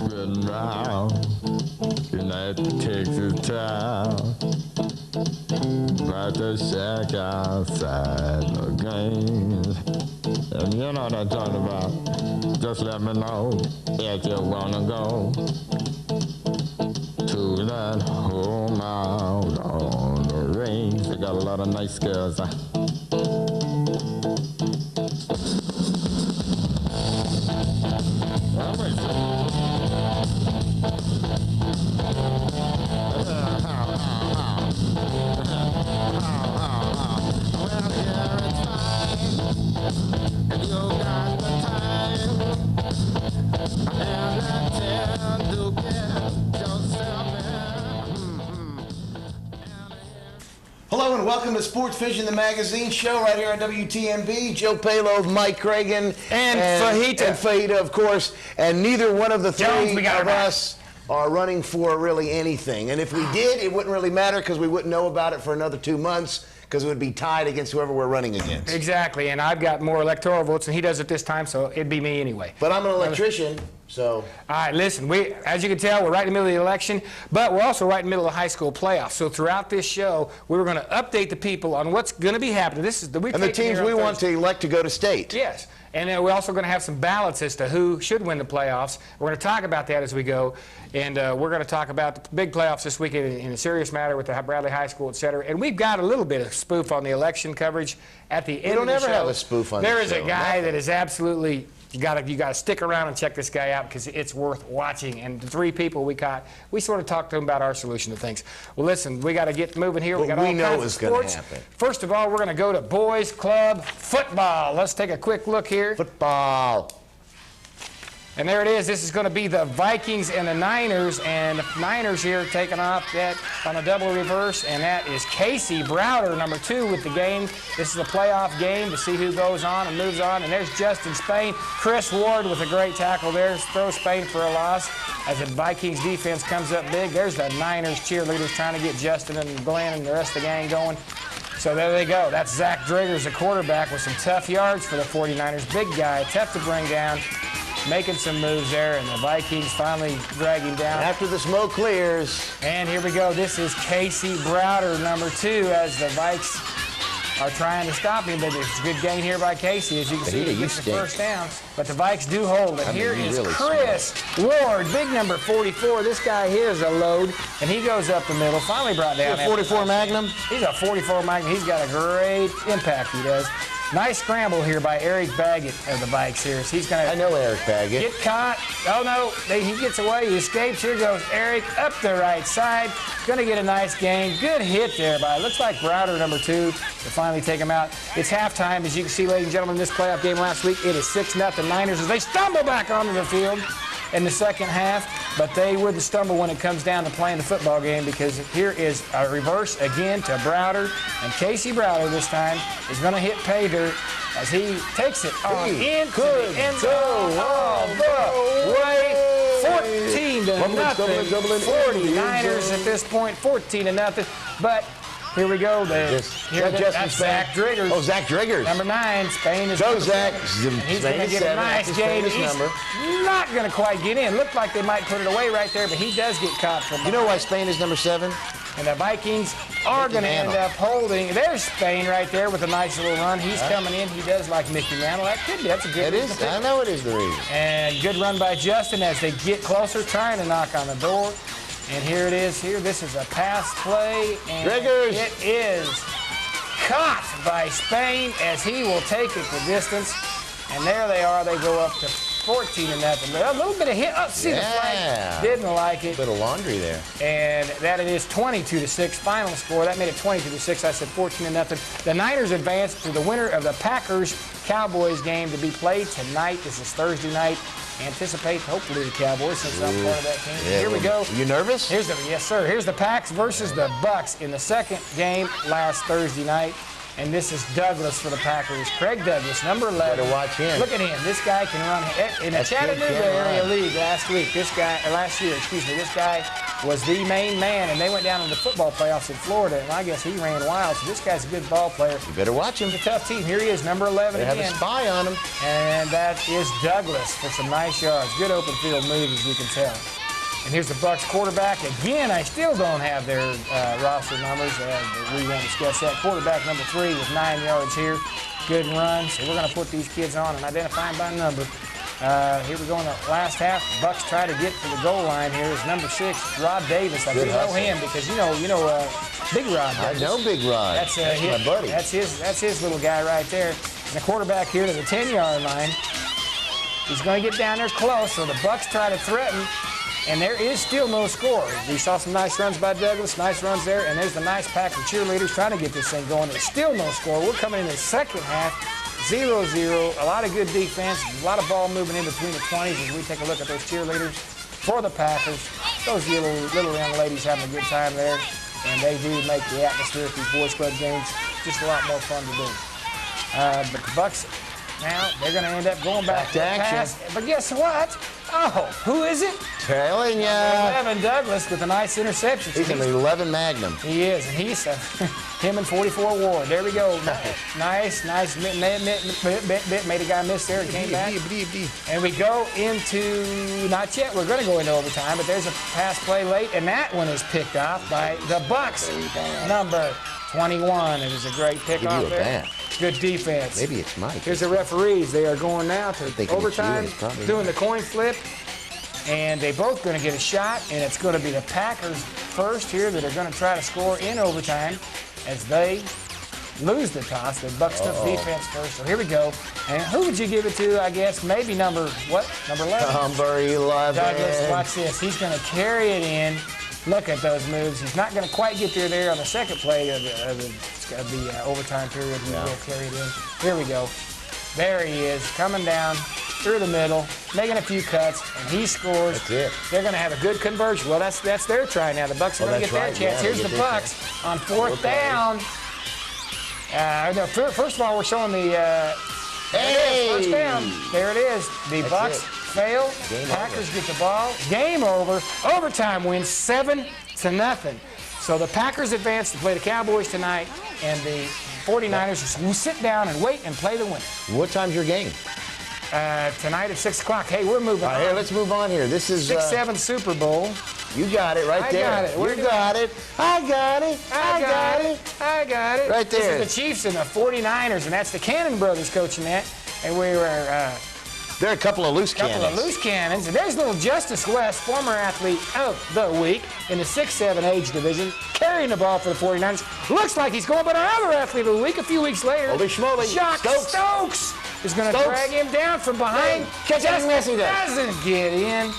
getting round in that Texas town. About to shack outside the games. And you know what I'm talking about. Just let me know if you wanna go to that home out on the range. They got a lot of nice girls. Hello and welcome to SportsVision, the magazine show right here on WTMB. Joe Palo, Mike Reagan, and Fahita, of course. And neither one of the three of us are running for really anything. And if we did, it wouldn't really matter because we wouldn't know about it for another 2 months because it would be tied against whoever we're running against. Exactly, and I've got more electoral votes than he does at this time, so it'd be me anyway. But I'm an electrician, so... All right, listen, as you can tell, we're right in the middle of the election, but we're also right in the middle of the high school playoffs. So throughout this show, we were going to update the people on what's going to be happening. This is the week. And the teams we want to elect to go to state. Yes. And then we're also going to have some ballots as to who should win the playoffs. We're going to talk about that as we go. And we're going to talk about the big playoffs this week in a serious matter with the Bradley High School, et cetera. And we've got a little bit of spoof on the election coverage at the end of the show. We don't ever have a spoof on the show. There is a guy that is absolutely... You got to stick around and check this guy out because it's worth watching. And the three people we caught, we sort of talked to them about our solution to things. Well, listen, we got to get moving here. Well, we know what's going to happen. First of all, we're going to go to boys club football. Let's take a quick look here. Football. And there it is. This is going to be the Vikings and the Niners. And the Niners here taking off that on a double reverse. And that is Casey Browder, number 2, with the game. This is a playoff game to see who goes on and moves on. And there's Justin Spain. Chris Ward with a great tackle there. Throws Spain for a loss as the Vikings defense comes up big. There's the Niners cheerleaders trying to get Justin and Glenn and the rest of the gang going. So there they go. That's Zach Driggers, the quarterback, with some tough yards for the 49ers. Big guy, tough to bring down. Making some moves there, and the Vikings finally dragging down. After the smoke clears. And here we go. This is Casey Browder, number 2, as the Vikes are trying to stop him. But it's a good gain here by Casey. As you can see, he gets the first down. But the Vikes do hold. And here is really Chris Ward, big number 44. This guy here is a load, and he goes up the middle. Finally brought down. He's a 44 Magnum? He's a 44 Magnum. He's got a great impact, he does. Nice scramble here by Eric Baggett of the Vikes here. So he's going to... I know Eric Baggett. Get caught. Oh, no. He gets away. He escapes. Here goes Eric up the right side. Going to get a nice gain. Good hit there by, looks like Browder, number 2, to finally take him out. It's halftime. As you can see, ladies and gentlemen, this playoff game last week, it is 6-0 Niners as they stumble back onto the field in the second half. But they would stumble when it comes down to playing the football game because here is a reverse again to Browder. And Casey Browder this time is going to hit pay dirt as he takes it on into the end zone all the way. 14-0. 49ers at this point, 14-0. But here we go. That's Zach Driggers. Oh, Zach Driggers. Number 9. Spain is Go, Zach. He's going to get a nice gain. He's not going to quite get in. Looked like they might put it away right there, but he does get caught from behind. You know why Spain is number 7? And the Vikings are going to end up holding. There's Spain right there with a nice little run. He's coming in. He does like Mickey Mantle. That could be. That's a good reason. I know it is the reason. And good run by Justin as they get closer, trying to knock on the door. And here it is. This is a pass play. And Driggers. It is caught by Spain as he will take it the distance. And there they are. They go up to 14-0. A little bit of hit. Oh, see the flag. Didn't like it. A bit of laundry there. And that it is 22-6 final score. That made it 22-6. I said 14-0. The Niners advanced to the winner of the Packers-Cowboys game to be played tonight. This is Thursday night. Anticipate, hopefully, the Cowboys, since I'm part of that team. Yeah, here we go. You nervous? Yes, sir. Here's the Packs versus the Bucks in the second game last Thursday night. And this is Douglas for the Packers. Craig Douglas, number 11. Better watch him. Look at him. This guy can run in the Chattanooga area league last year. This guy was the main man, and they went down to the football playoffs in Florida, and I guess he ran wild. So this guy's a good ball player. You better watch him. He's a tough team. Here he is, number 11 They again. have a spy on him. And that is Douglas for some nice yards. Good open field moves, as you can tell. And here's the Bucs quarterback. Again, I still don't have their roster numbers. We won't discuss that. Quarterback number 3 with 9 yards here. Good run. So we're going to put these kids on and identify them by number. Here we go in the last half. Bucs try to get to the goal line here. Is number 6, Rod Davis. I do know him because you know Big Rod Davis. I know Big Rod. That's my buddy. That's his little guy right there. And the quarterback here to the 10-yard line. He's going to get down there close, so the Bucs try to threaten. And there is still no score. We saw some nice runs by Douglas, nice runs there, and there's the nice pack of cheerleaders trying to get this thing going. There's still no score. We're coming in the second half, 0-0. A lot of good defense, a lot of ball moving in between the 20s as we take a look at those cheerleaders for the Packers. Those little young ladies having a good time there, and they do make the atmosphere at these boys club games just a lot more fun to do. But the Bucs now, they're going to end up going back to action. Pass. But guess what? Oh, who is it? Telling ya. 11 Douglas with a nice interception. He's an 11 Magnum. He is, and he's him and 44 Ward. There we go. Nice. Made a guy miss there and came back. And we go into, not yet, we're going to go into overtime, but there's a pass play late, and that one is picked off by the Bucs. Number 21. It is a great pickoff there. Good defense. Maybe it's Mike. Here's the referees. They are going now to overtime, doing the coin flip. And they both going to get a shot, and it's going to be the Packers first here that are going to try to score in overtime as they lose the toss. The Bucs took defense first. So here we go. And who would you give it to, I guess? Maybe number 11? Number 11. Douglas, watch this. He's going to carry it in. Look at those moves. He's not going to quite get there on the second play of the overtime period. He will carry it in. Here we go. There he is, coming down through the middle, making a few cuts, and he scores. That's it. They're going to have a good conversion. Well, that's their try now. The Bucs are going to get their chance. Here's the Bucs on fourth down. First of all, we're showing the first down. There it is. The Bucs fail. Packers get the ball. Game over. Overtime wins 7-0. So the Packers advance to play the Cowboys tonight, and the 49ers will sit down and wait and play the winner. What time's your game? Tonight at 6 o'clock. Hey, we're moving on. Here, let's move on here. This is 6-7 Super Bowl. You got it right there. I got it. You got it. I got it. I got it. Right there. This is the Chiefs and the 49ers, and that's the Cannon brothers coaching that. And we were... There are a couple of loose cannons. And there's little Justice West, former athlete of the week in the 6-7 age division, carrying the ball for the 49ers. Looks like he's going, but our other athlete of the week a few weeks later, holy schmoly, Jock Stokes is going to drag him down from behind. Doesn't get in.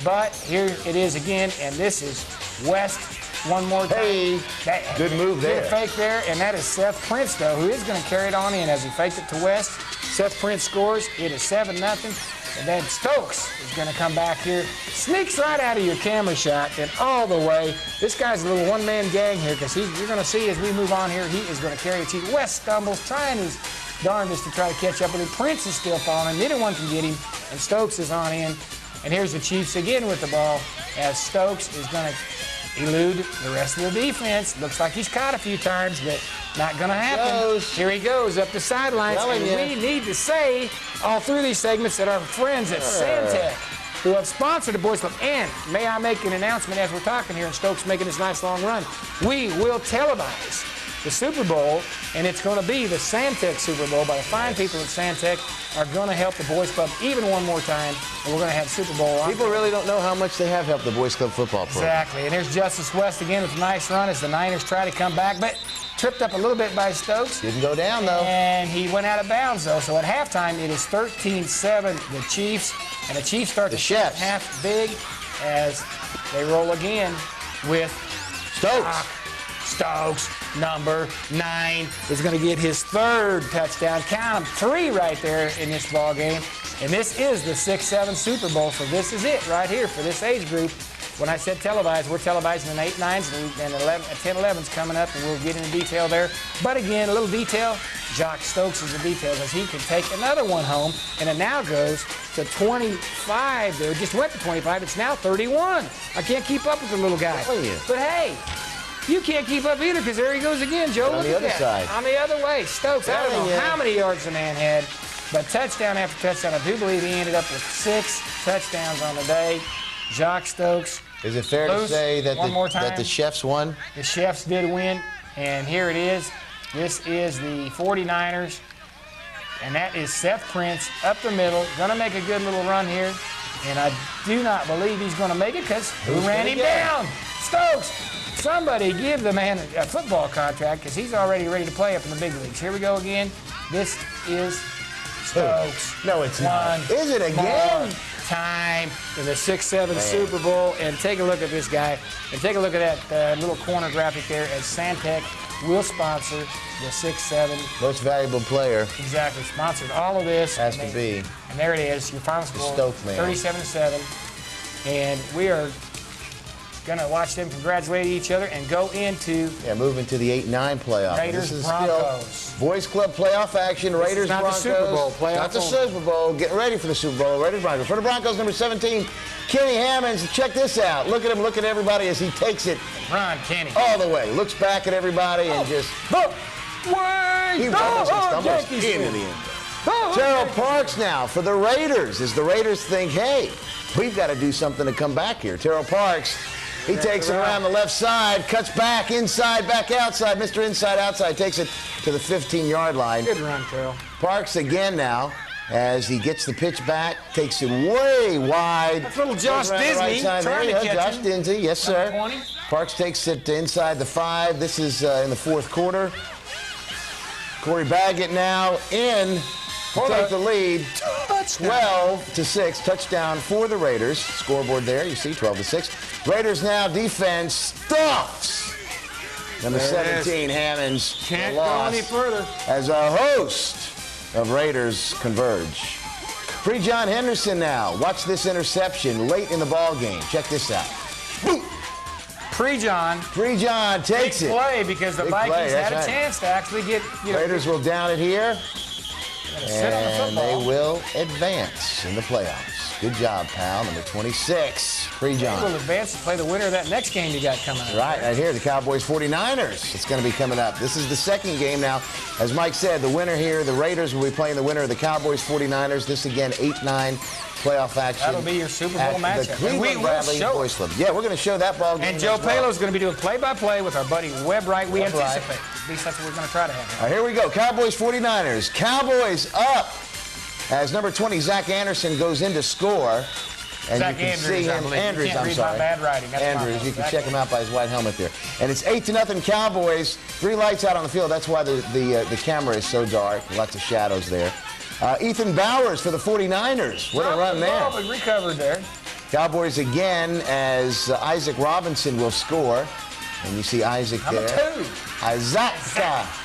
But here it is again, and this is West one more time. Hey, good move there. Good fake there, and that is Seth Prince, though, who is going to carry it on in as he faked it to West. Seth Prince scores. It is 7-0. And then Stokes is going to come back here. Sneaks right out of your camera shot and all the way. This guy's a little one-man gang here because you're going to see as we move on here, he is going to carry it to you. West stumbles, trying his darndest to try to catch up with him. Prince is still falling. Neither one can get him. And Stokes is on in. And here's the Chiefs again with the ball as Stokes is going to elude the rest of the defense. Looks like he's caught a few times, but not going to happen. Here he goes up the sidelines. And we need to say all through these segments that our friends at Santec, who have sponsored the Boys Club, and may I make an announcement as we're talking here and Stokes making this nice long run, we will televise the Super Bowl, and it's going to be the Santec Super Bowl by the fine people at Santec are going to help the Boys Club even one more time, and we're going to have Super Bowl on. People really don't know how much they have helped the Boys Club football program. Exactly, and there's Justice West again with a nice run as the Niners try to come back, but tripped up a little bit by Stokes. Didn't go down, though. And he went out of bounds, though. So at halftime, it is 13-7, the Chiefs. And the Chiefs start the second half big as they roll again with Stokes, number 9, is going to get his third touchdown. Count them, 3 right there in this ball game. And this is the 6-7 Super Bowl, so this is it right here for this age group. when I said televised, we're televising an 8-9s and 10-11s coming up, and we'll get into detail there. But again, a little detail, Jock Stokes is the detail, as he can take another one home, and it now goes to 25 there. It just went to 25. It's now 31. I can't keep up with the little guy. Oh, yeah. But hey, you can't keep up either, because there he goes again, Joe. On Look the at other that. side. On the other way. Stokes, I don't know Yeah. how many yards the man had, but touchdown after touchdown. I do believe he ended up with 6 touchdowns on the day. Jock Stokes. Is it fair to say that that the Chefs won? The Chefs did win, and here it is. This is the 49ers, and that is Seth Prince up the middle. Going to make a good little run here, and I do not believe he's going to make it because who ran him down? Stokes. Somebody give the man a football contract, because he's already ready to play up in the big leagues. Here we go again. This is Stokes. No, it's not. Is it again? Time in the 6-7 Super Bowl, and take a look at this guy, and take a look at that little corner graphic there, as Santec will sponsor the 6-7. Most valuable player. Exactly, sponsored all of this. Has to be. And there it is, your final score, Stoke man. 37-7, and we are going to watch them congratulate each other and go into moving to the 8-9 playoff. Raiders this is Broncos. Still Boys Club playoff action. Raiders not Broncos. the Super Bowl playoff. Not the only. Super Bowl. Getting ready for the Super Bowl. Raiders Broncos. For the Broncos, number 17, Kenny Hammonds. Check this out. Look at him. Look at everybody as he takes it Ron Kenny. all the way. Looks back at everybody and just. He stumbles into the end. Terrell Parks now for the Raiders, as the Raiders think, hey, we've got to do something to come back here. Terrell Parks, he takes it around the left side, cuts back, inside, back outside. Mr. Inside Outside takes it to the 15-yard line. Good run, Terrell. Parks again now, as he gets the pitch back, takes it way wide. That's little Josh Disney trying to catch Josh Disney, yes, sir. 20. Parks takes it inside the 5. This is in the fourth quarter. Corey Baggett now in to take the lead. 12-6. Touchdown for the Raiders. Scoreboard there, you see, 12-6. Raiders now defense stuffs. Number 17, Hammonds. Can't go any further. As a host of Raiders converge. Free John Henderson now. Watch this interception late in the ball game. Check this out. Boom. Pre-John takes it. Big play, because the Vikings had a chance to actually get, Raiders will down it here. sit on the And football. they will advance in the playoffs. Good job, pal. Number 26, Free They will John. advance to play the winner of that next game you got coming up. Right here, the Cowboys 49ers. It's going to be coming up. This is the second game now. As Mike said, the winner here, the Raiders will be playing the winner of the Cowboys 49ers. This again, 8-9 playoff action. That'll be your Super Bowl at matchup. The And Cleveland we will Bradley show Boys it. Club. Yeah, we're going to show that ball game. And Joe as well. Palo's going to be doing play-by-play with our buddy Webb Wright. We Webb Wright. anticipate. At least that's what we're going to try to have. All right, here we go. Cowboys 49ers. Cowboys up as number 20, Zach Anderson, goes in to score. And Zach you can Andrews, see I him. believe. You Andrews, can't I'm read my sorry. bad writing. That's my Andrews, fault. you can Zach check him out by his white helmet there. And it's 8-0 Cowboys. 3 lights out on the field. That's why the camera is so dark. Lots of shadows there. Ethan Bowers for the 49ers. What a run there. We recovered there. Cowboys again, as Isaac Robinson will score. And you see Isaac Number there. 2. Isaac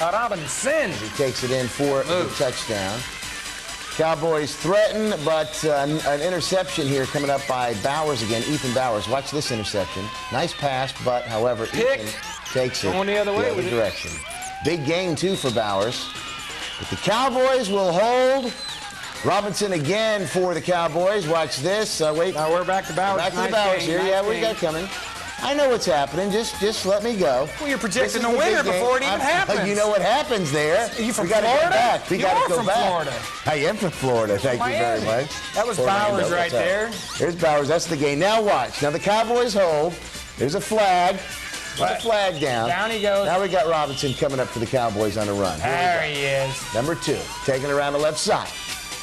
Robinson. He takes it in for the touchdown. Cowboys threaten, but an interception here coming up by Bowers again. Ethan Bowers. Watch this interception. Nice pass, but however, Pick. Ethan takes it Going the other way with it. direction. Big gain, too, for Bowers. But the Cowboys will hold. Robinson again for the Cowboys. Watch this. Wait. Now we're back to Bowers. Back to the Nice Bowers game, here. nice Yeah, we game. got coming. I know what's happening. Just let me go. Well, you're This projecting is the the winner big game. before it even happens. You know what happens there. Are you from we gotta Florida? Go back. We You got are to go from back. Florida. I am from Florida. Thank you very Miami. much. That was Orlando. Bowers right What's up? there. Here's Bowers. That's the game. Now watch. Now the Cowboys hold. There's a flag. There's a flag down. Down he goes. Now we got Robinson coming up for the Cowboys on a run. Here we There go. he is. Number 2, taking it around the left side.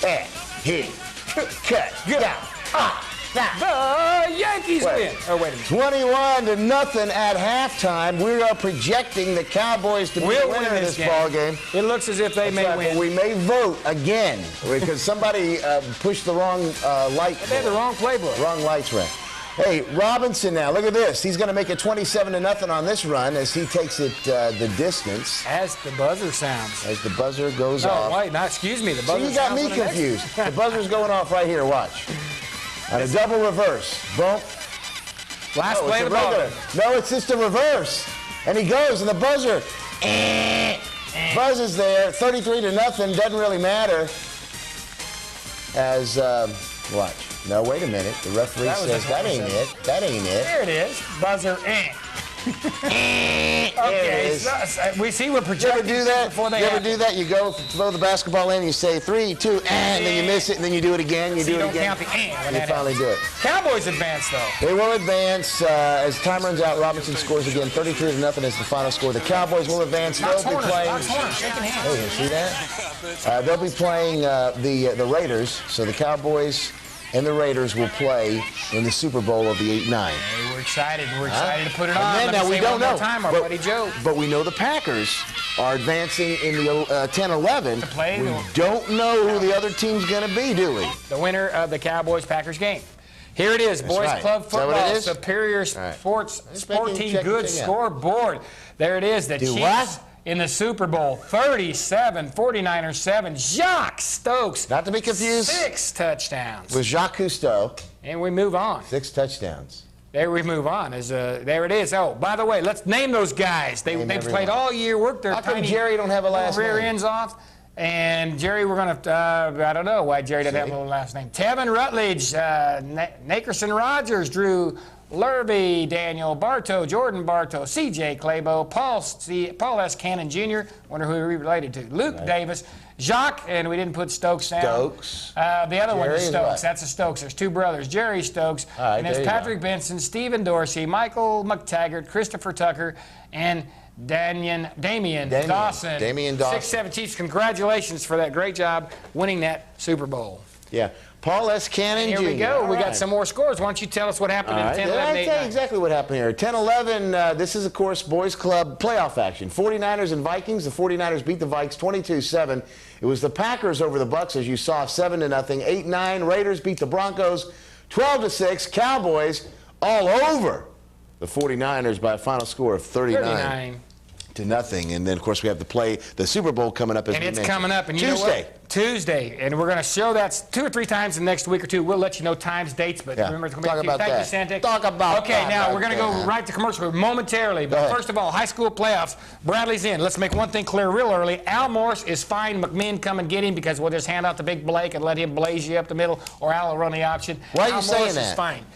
And he cut. Get out. The Yankees win. Oh, wait a minute. 21-0 at halftime. We are projecting the Cowboys to be We'll the winner win of this this ball game. It looks as if they may Right, win. but we may vote again because somebody pushed the wrong light. They had the wrong playbook. Wrong lights ran. Hey, Robinson now, look at this. He's going to make it 27-0 on this run as he takes it the distance. As the buzzer sounds. As the buzzer goes No, off. wait, excuse me. The See, buzzer you got sounds me on the next- confused. The buzzer's going off right here. Watch. On a double reverse. Boom. Last Oh, play it's of a the ball. regular. No, it's just a reverse. And he goes, and the buzzer buzzes there. 33-0. Doesn't really matter. As, watch. No, wait a minute. The referee says, that ain't it. That ain't it. There it is. Buzzer, Okay, so we see we're projecting. You ever do that? Before they you ever happen. do that? You go throw the basketball in, you say 3, 2, and then you miss it, and then you do it again. You So do you it don't again. count the when You that finally do it. Cowboys advance, though. They will advance as time runs out. Robinson scores again. 33-0 is the final score. The Cowboys will advance. Knox They'll be Horner, playing. Knox Horner, shaking hands. Hey, you see that? They'll be playing the Raiders. So the Cowboys and the Raiders will play in the Super Bowl of the 8-9. Hey, we're excited. We're excited to put it And on. then, Let now me we say don't one know. more time, our buddy Joe. But we know the Packers are advancing in the 10-11. To play We the- don't know who the other team's going to be, do we? The winner of the Cowboys-Packers game. Here it is, boys right. Club Is that what football, it is? Superior right. Sports, Just making- Sporting checking Goods thing out. scoreboard. There it is, the Do Chiefs what? in the Super Bowl, 37, 49ers 7. Jacques Stokes, Not to be confused 6 touchdowns. with Jacques Cousteau. And we move on. 6 touchdowns. There we move on. There it is. Oh, by the way, let's name those guys. They've Name played everyone. all year, worked their How come tiny Jerry don't have a last rear name? ends off. And Jerry, we're going to, I don't know why Jerry doesn't have a last name. Tevin Rutledge, Nakerson Rogers, Drew Lurby, Daniel Bartow, Jordan Bartow, C.J. Claybo, Paul S. Cannon Jr., wonder who he related to, Luke Davis, Jacques, and we didn't put Stokes down. Stokes. The other one is Jerry Stokes. what? That's a Stokes. There's 2 brothers, Jerry Stokes, All right, and there's there you Patrick Benson, Stephen Dorsey, Michael McTaggart, Christopher Tucker, and Damian Dawson. Damian Dawson. 6-7 Chiefs. Congratulations for that great job winning that Super Bowl. Yeah. Paul S. Cannon Here Jr. we go. All We got right. some more scores. Why don't you tell us what happened All in right. 10, I'll 11, tell 8, you 9? exactly what happened here. 10-11, this is, of course, Boys Club playoff action. 49ers and Vikings. The 49ers beat the Vikes 22-7. It was the Packers over the Bucks, as you saw, 7-0. 8-9. Raiders beat the Broncos 12-6. Cowboys all over the 49ers by a final score of 39-0. And then, of course, we have the Super Bowl coming up. As And we it's mentioned. coming up. And you Tuesday. know what? Tuesday. And we're going to show that 2 or 3 times in the next week or two. We'll let you know times, dates, but Yeah. remember, it's going to Talk be about Thank that. you, Santa. Talk about Okay, that. now we're going to go Okay. right to commercial momentarily. But ahead. first of all, high school playoffs. Bradley's in. Let's make one thing clear real early. Al Morris is fine. McMinn, come and get him because we'll just hand out the big Blake and let him blaze you up the middle, or Al will run the option. Why are you Al saying Morris that? is fine.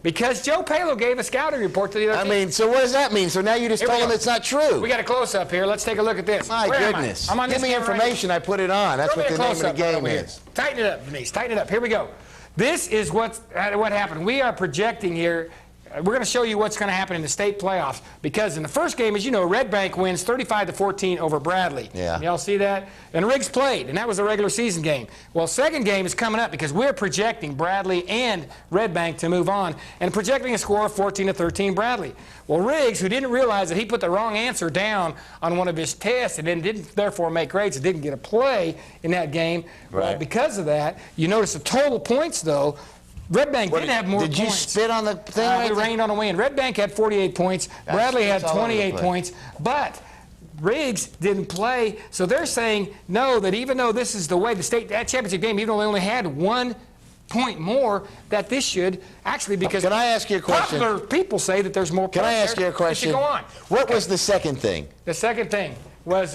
Because Joe Palo gave a scouting report to the other I team. mean, so what does that mean? So now you just Here we told go. them it's not true. We got a close-up here. Let's take a look at this. My Where am I? goodness. I'm on Give this me camera right information, I put it on. That's Throw what me the a name of the close-up right game over here. is. Tighten it up, Denise. Tighten it up. Here we go. This is what happened. We are projecting here. We're going to show you what's going to happen in the state playoffs because in the first game, as you know, Red Bank wins 35-14 over Bradley. Yeah. Y'all see that? And Riggs played, and that was a regular season game. Well, second game is coming up because we're projecting Bradley and Red Bank to move on and projecting a score of 14-13 Bradley. Well, Riggs, who didn't realize that he put the wrong answer down on one of his tests and then didn't therefore make grades and didn't get a play in that game. Right. Well, because of that, you notice the total points, though, Red Bank did have more points. Did you spit on the thing? We rained on a win. Red Bank had 48 points. Bradley had that's all over the 28 place. points. But Riggs didn't play. So they're saying, no, that even though this is the way the state championship game, even though they only had 1 point more, that this should actually, because Can I ask you a question? popular people say that there's more Can I points ask there. you a question? It should go on. What was the second thing? The second thing was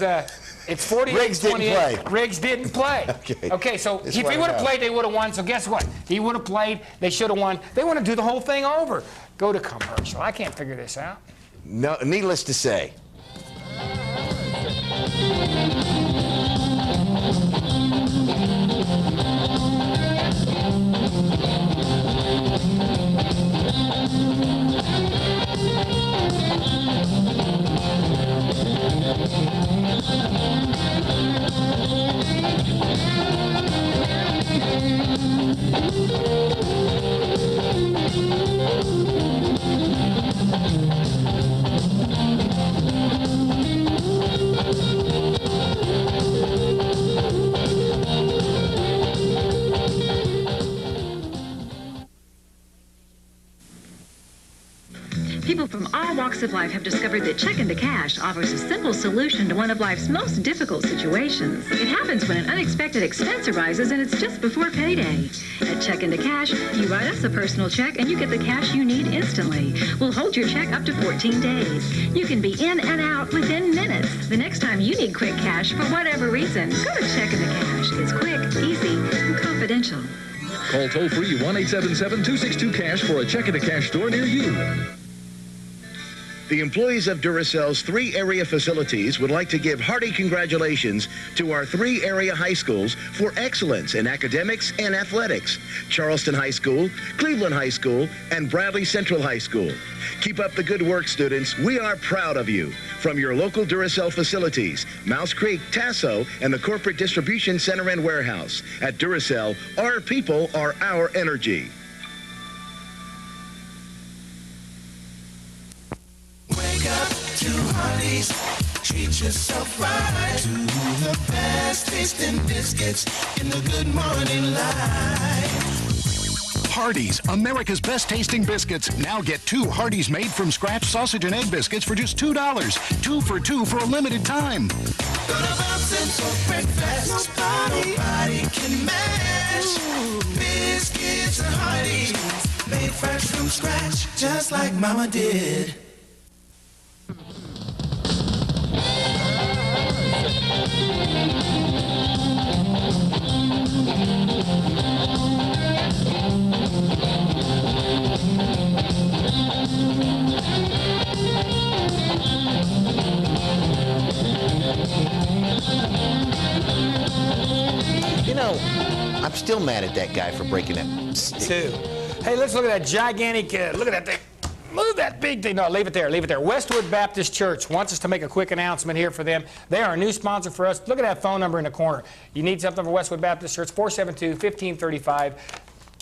it's 48 Riggs didn't 28. play. Riggs didn't play. Okay. So This if one he I would have know. played, they would have won. So guess what? He would have played. They should have won. They want to do the whole thing over. Go to commercial. I can't figure this out. No, needless to say. walks of life have discovered that Check Into Cash offers a simple solution to one of life's most difficult situations. It happens when an unexpected expense arises and it's just before payday. At Check Into Cash, you write us a personal check and you get the cash you need instantly. We'll hold your check up to 14 days. You can be in and out within minutes. The next time you need quick cash for whatever reason, go to Check Into Cash. It's quick, easy, and confidential. Call toll-free 1-877-262-CASH for a Check Into Cash store near you. The employees of Duracell's 3 area facilities would like to give hearty congratulations to our 3 area high schools for excellence in academics and athletics: Charleston High School, Cleveland High School, and Bradley Central High School. Keep up the good work, students. We are proud of you. From your local Duracell facilities, Mouse Creek, Tasso, and the Corporate Distribution Center and Warehouse. At Duracell, our people are our energy. Wake up to Hardee's. Treat yourself right to the best tasting biscuits in the Good Morning Light. Hardee's, America's best tasting biscuits. Now get 2 Hardee's made from scratch sausage and egg biscuits for just $2. 2 for $2 for a limited time. Go to Bobson's for breakfast. Nobody can match. Biscuits and Hardee's, made fresh from scratch, just like Mama did. You know, I'm still mad at that guy for breaking that. Too. Hey, let's look at that gigantic, look at that thing. Move that big thing. No, leave it there. Leave it there. Westwood Baptist Church wants us to make a quick announcement here for them. They are a new sponsor for us. Look at that phone number in the corner. You need something for Westwood Baptist Church, 472-1535.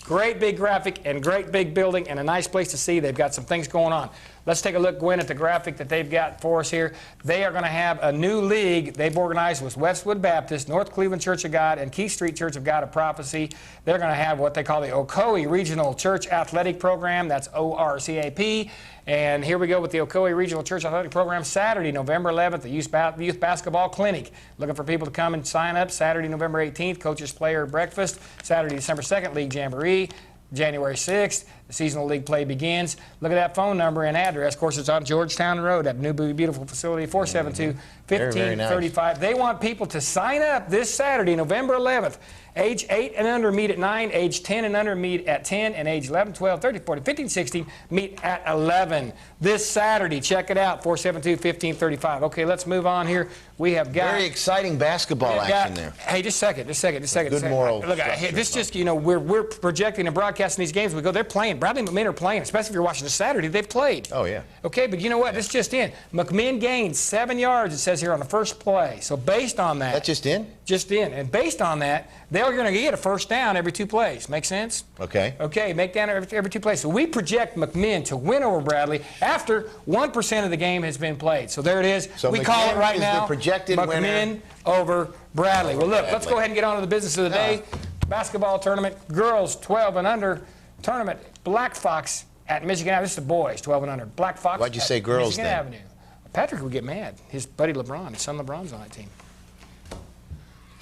Great big graphic and great big building and a nice place to see. They've got some things going on. Let's take a look, Gwen, at the graphic that they've got for us here. They are going to have a new league they've organized with Westwood Baptist, North Cleveland Church of God, and Keith Street Church of God of Prophecy. They're going to have what they call the Ocoee Regional Church Athletic Program. That's ORCAP. And here we go with the Ocoee Regional Church Athletic Program, Saturday, November 11th, the Youth Basketball Clinic. Looking for people to come and sign up. Saturday, November 18th, Coaches Player Breakfast. Saturday, December 2nd, League Jamboree. January 6th, the seasonal league play begins. Look at that phone number and address. Of course, it's on Georgetown Road, that new beautiful facility, 472-1535. Nice. They want people to sign up this Saturday, November 11th. Age 8 and under meet at 9, age 10 and under meet at 10, and age 11, 12, 13, 14, 15, 16 meet at 11. This Saturday, check it out, 472-1535. Okay, let's move on here. We have got... Very exciting basketball action there. Hey, just a second. Good moral. Look, this just, you know, we're projecting and broadcasting these games. We go, they're playing. Bradley McMinn are playing, especially if you're watching this Saturday. They've played. Oh, yeah. Okay, but you know what? This just in. McMinn gained 7 yards, it says here, on the first play. So based on that... That just in? Just in. And based on that, they're going to get a first down every 2 plays. Make sense? Okay. Okay, make down every 2 plays. So we project McMinn to win over Bradley after 1% of the game has been played. So there it is. So we McMinn call it right is now. the projected McMinn winner over Bradley. Well, look, Bradley. let's go ahead and get on to the business of the day. Basketball tournament, girls 12 and under tournament. Black Fox at Michigan Avenue. This is the boys, 12 and under. Black Fox. Why'd you say girls Michigan then? Avenue. Patrick would get mad. His buddy LeBron, his son LeBron's on that team.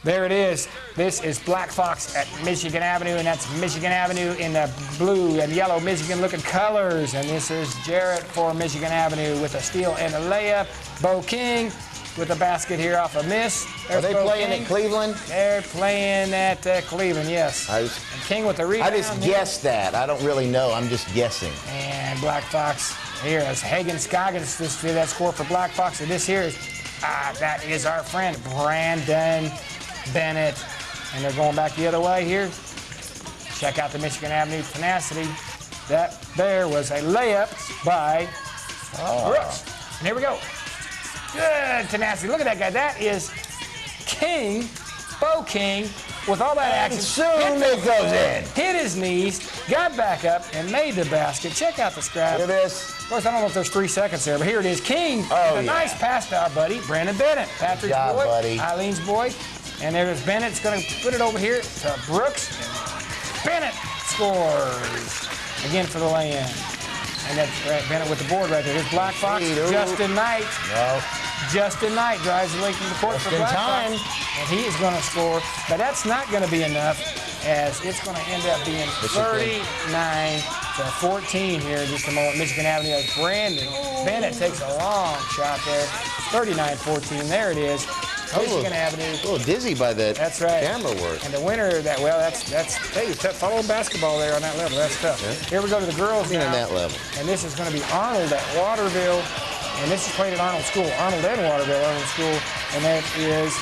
There it is. This is Black Fox at Michigan Avenue, and that's Michigan Avenue in the blue and yellow Michigan-looking colors. And this is Jarrett for Michigan Avenue with a steal and a layup. Bo King with a basket here off a miss. Are they Bo playing King. at Cleveland? They're playing at Cleveland, yes. And King with the rebound. I just guessed that. I don't really know. I'm just guessing. And Black Fox here is Hagen Scoggins. This that score for Black Fox. And this here is, that is our friend Brandon Bennett. And they're going back the other way here. Check out the Michigan Avenue tenacity. That there was a layup by Brooks. And here we go. Good tenacity. Look at that guy. That is King, Bo King, with all that action. Soon it goes in. Hit his knees, got back up, and made the basket. Check out the scrap. Look at this. Of course, I don't know if there's 3 seconds there, but here it is. King with a nice pass to our buddy, Brandon Bennett. Patrick's job, boy, buddy. Eileen's boy. And there's Bennett's going to put it over here to Brooks. Bennett scores again for the lay-in. And that's Bennett with the board right there. Here's Black Fox, Justin Knight. No. Justin Knight drives the length of the court for Black Fox. And he is going to score. But that's not going to be enough, as it's going to end up being 39-14 here in just a moment. Michigan Avenue has Brandon Bennett takes a long shot there. 39-14. There it is. Michigan Avenue. A little dizzy by that camera work. And the winner of that, well, that's hey, following basketball there on that level. That's tough. Yeah. Here we go to the girls now. On that level. And this is going to be Arnold at Waterville. And this is played at Arnold School. Arnold and Waterville, Arnold School. And that is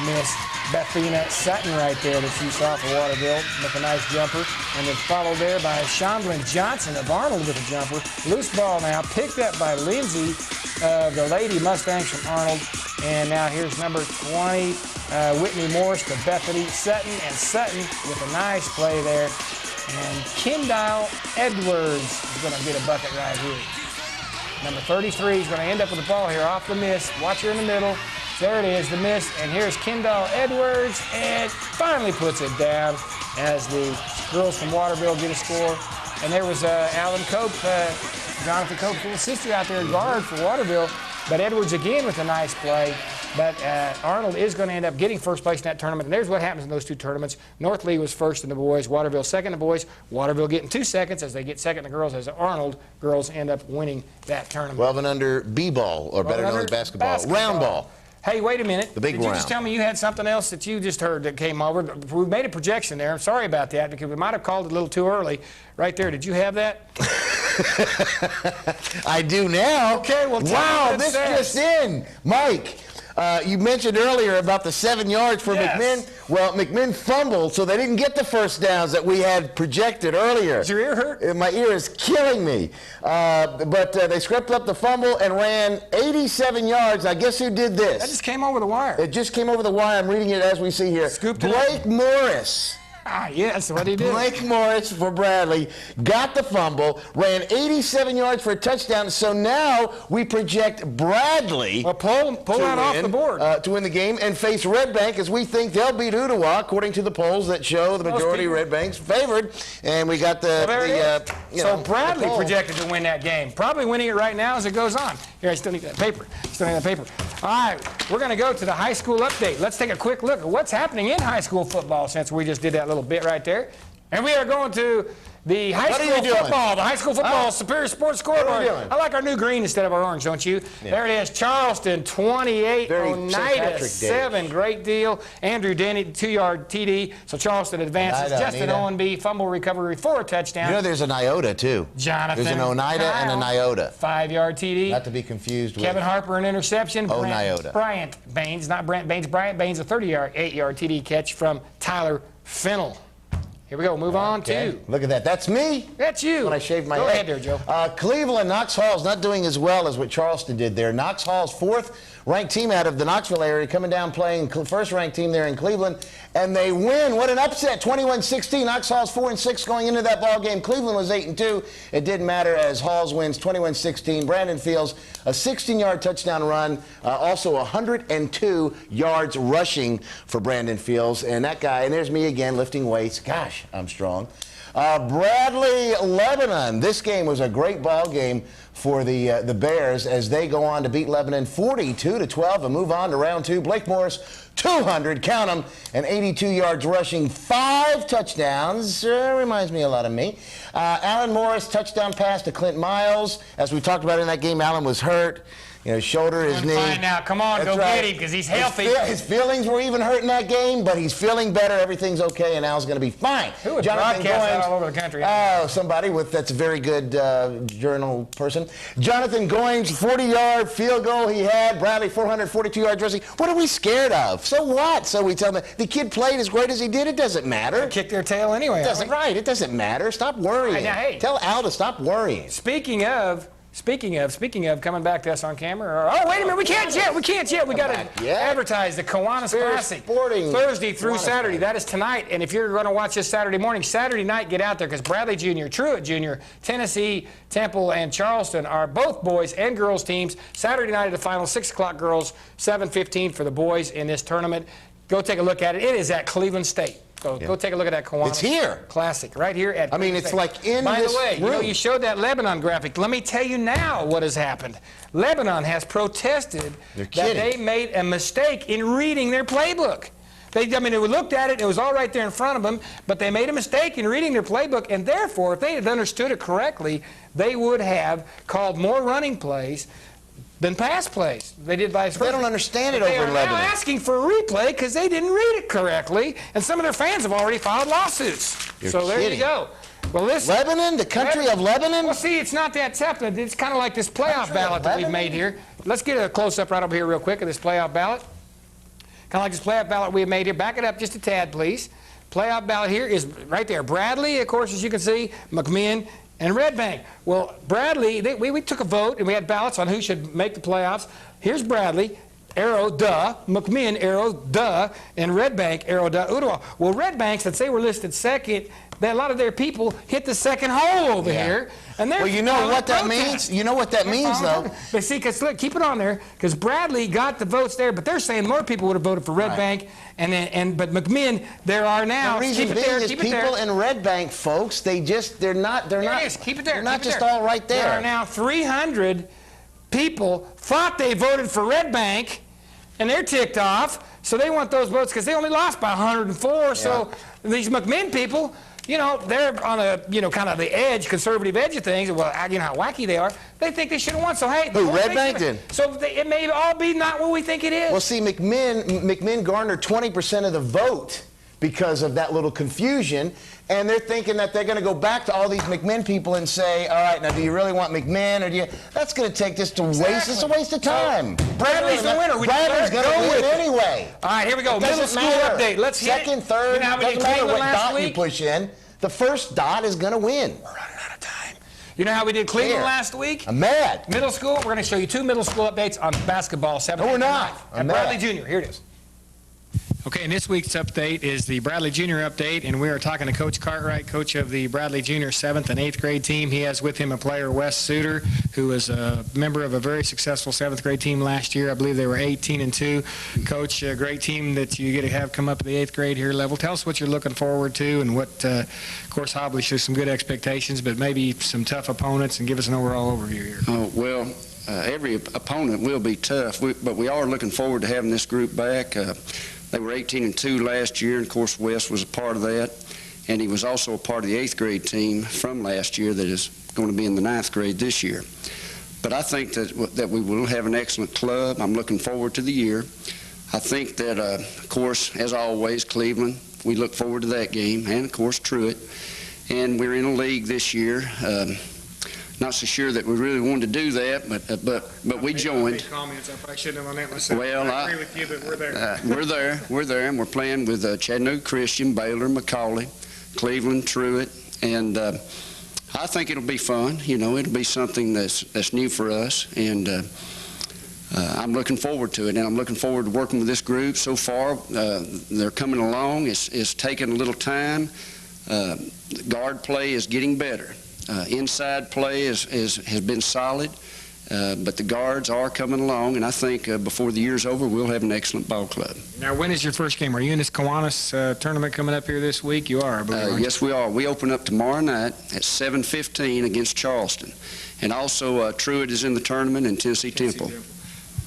Miss Bethina Sutton right there that you saw for Waterville with a nice jumper. And then followed there by Shondlin Johnson of Arnold with a jumper. Loose ball now, picked up by Lindsay of the Lady Mustangs from Arnold. And now here's number 20, Whitney Morris to Bethany Sutton. And Sutton with a nice play there. And Kendall Edwards is going to get a bucket right here. Number 33 is going to end up with the ball here off the miss. Watch her in the middle. There it is, the miss. And here's Kendall Edwards. And finally puts it down as the girls from Waterville get a score. And there was Alan Cope, Jonathan Cope's little sister out there, guard for Waterville. But Edwards again with a nice play. But Arnold is going to end up getting first place in that tournament. And there's what happens in those two tournaments. North Lee was first in the boys, Waterville second in the boys. Waterville getting 2 seconds as they get second in the girls, as the Arnold girls end up winning that tournament. 12 and under B-ball, or better known as basketball. Round ball. Hey, wait a minute. The big Did you just tell me you had something else that you just heard that came over? We made a projection there. I'm sorry about that because we might have called it a little too early. Right there. Did you have that? I do now. Okay, well, wow, this just in. Mike, you mentioned earlier about the 7 yards for McMinn. Well, McMinn fumbled, so they didn't get the first downs that we had projected earlier. Is your ear hurt? My ear is killing me. But they scrapped up the fumble and ran 87 yards. I guess who did this? That just came over the wire. It just came over the wire. I'm reading it as we see here. Scooped Blake Morris. Ah, yes, what he did. Blake Morris for Bradley got the fumble, ran 87 yards for a touchdown. So now we project Bradley pull that off the board to win the game and face Red Bank, as we think they'll beat Ottawa, according to the polls that show the majority Red Bank's favored. And we got so Bradley projected to win that game, probably winning it right now as it goes on. Here, I still need that paper. All right, we're going to go to the high school update. Let's take a quick look at what's happening in high school football since we just did that little bit right there. And we are going to the high school football Superior Sports Scoreboard. I like our new green instead of our orange, don't you? Yeah. There it is. Charleston 28, Oneida 7. Great deal. Andrew Denny 2-yard TD. So Charleston advances. Justin Owenby fumble recovery for a touchdown. You know there's an iota too. Jonathan. There's an Oneida and an iota. 5-yard TD. Not to be confused with Kevin Harper an interception. Iota. Bryant Baines, not Brent Baines. Bryant Baines a 8-yard TD catch from Tyler Fennell. Here we go. Move on to. Look at that. That's me. That's you. When I shaved my head. Go ahead there, Joe. Cleveland, Knox Hall's not doing as well as what Charleston did there. Knox Hall's 4th-ranked team out of the Knoxville area coming down playing first-ranked team there in Cleveland. And they win. What an upset. 21-16. Knox Hall's 4-6 going into that ball game. Cleveland was 8-2. It didn't matter as Halls wins 21-16. Brandon Fields, a 16-yard touchdown run. Also 102 yards rushing for Brandon Fields. And that guy, and there's me again lifting weights. Gosh, I'm strong. Bradley, Lebanon. This game was a great ball game for the Bears as they go on to beat Lebanon 42-12 and move on to round 2. Blake Morris, 200, count them, and 82 yards rushing, 5 touchdowns. Reminds me a lot of me. Alan Morris, touchdown pass to Clint Miles. As we talked about in that game, Alan was hurt. You know, shoulder, his knee. Fine now. Come on, go get him because he's healthy. His feelings were even hurt in that game, but he's feeling better. Everything's okay, and Al's going to be fine. Who would broadcast that all over the country? Oh, somebody that's a very good journal person. Jonathan Goins, 40-yard field goal he had. Bradley, 442 yards rushing. What are we scared of? So what? So we tell them the kid played as great as he did. It doesn't matter. They kick their tail anyway. It doesn't matter. Stop worrying. Now, hey, tell Al to stop worrying. Speaking of, coming back to us on camera. Oh, wait a minute, we can't yet. We got to advertise the Kiwanis Classic. Thursday through Saturday. That is tonight. And if you're going to watch this Saturday morning, Saturday night, get out there because Bradley Jr., Truett Jr., Tennessee, Temple, and Charleston are both boys and girls teams. Saturday night at the final, 6 o'clock girls, 7:15 for the boys in this tournament. Go take a look at it. It is at Cleveland State. So go take a look at that Kiwanis. It's here. Classic, right here at. I mean, it's like in By this the way, room. you know, you showed that Lebanon graphic. Let me tell you now what has happened. Lebanon has protested that they made a mistake in reading their playbook. They looked at it, it was all right there in front of them, but they made a mistake in reading their playbook, and therefore, if they had understood it correctly, they would have called more running plays than pass plays. They did vice versa. They don't understand it over in in Lebanon. They are now asking for a replay because they didn't read it correctly, and some of their fans have already filed lawsuits. You're there kidding. you go. Well, listen. Lebanon, the country of Lebanon? Well, see, it's not that tough. It's kind of like this playoff ballot that we've made here. Let's get a close-up right over here real quick of this playoff ballot. Kind of like this playoff ballot we've made here. Back it up just a tad, please. Playoff ballot here is right there. Bradley, of course, as you can see, McMinn, and Red Bank. Well, Bradley, we took a vote, and we had ballots on who should make the playoffs. Here's Bradley, arrow, duh. McMinn, arrow, duh. And Red Bank, arrow, duh. Udawa. Well, Red Bank, since they were listed second, a lot of their people hit the second hole over here. And well, you know what that means? You know what that means, though? But see, because look, keep it on there, because Bradley got the votes there, but they're saying more people would have voted for Red Bank, but McMinn, there are now. The reason being is people in Red Bank, folks, they're not Keep it there. They're not just all right there. There are now 300 people thought they voted for Red Bank, and they're ticked off, so they want those votes because they only lost by 104. So these McMinn people, you know, they're on a, kind of the edge, conservative edge of things. Well, you know how wacky they are. They think they should have won. So, hey. Who, Red Bank did? So it may all be not what we think it is. Well, see, McMinn garnered 20% of the vote because of that little confusion. And they're thinking that they're going to go back to all these McMinn people and say, all right, now, do you really want McMinn? Or do you? That's going to take this to waste. It's a waste of time. Bradley's the winner. Bradley's going to win anyway. All right, here we go. Middle school update. Let's hit Second, third, you know how we doesn't did matter Cleveland what last dot week? you push in. The first dot is going to win. We're running out of time. You know how we did Cleveland last week? I'm mad. Middle school. We're going to show you 2 middle school updates on basketball. 7th No, we're not. and Bradley Jr. Here it is. Okay, and this week's update is the Bradley Jr. update, and we are talking to Coach Cartwright, coach of the Bradley Jr. 7th and 8th grade team. He has with him a player, Wes Suter, who was a member of a very successful 7th grade team last year. I believe they were 18-2. Coach, a great team that you get to have come up to the 8th grade here level. Tell us what you're looking forward to and what, of course, obviously some good expectations, but maybe some tough opponents, and give us an overall overview here. Oh, well, every opponent will be tough, but we are looking forward to having this group back. They were 18-2 last year, and of course Wes was a part of that, and he was also a part of the 8th grade team from last year that is going to be in the 9th grade this year. But I think that we will have an excellent club. I'm looking forward to the year. I think that, of course, as always, Cleveland, we look forward to that game, and of course Truett. And we're in a league this year. Not so sure that we really wanted to do that, but we joined. Comments. I probably shouldn't have on that myself. Well, I agree with you, but we're there. We're there, and we're playing with Chattanooga Christian, Baylor, McCauley, Cleveland, Truett, and I think it'll be fun. You know, it'll be something that's new for us, and I'm looking forward to it, and I'm looking forward to working with this group. So far, they're coming along. It's taking a little time. Guard play is getting better. Inside play has been solid, but the guards are coming along, and I think before the year's over, we'll have an excellent ball club. Now, when is your first game? Are you in this Kiwanis tournament coming up here this week? You are, I believe. Yes, we are. We open up tomorrow night at 7:15 against Charleston, and also Truett is in the tournament and Tennessee Temple.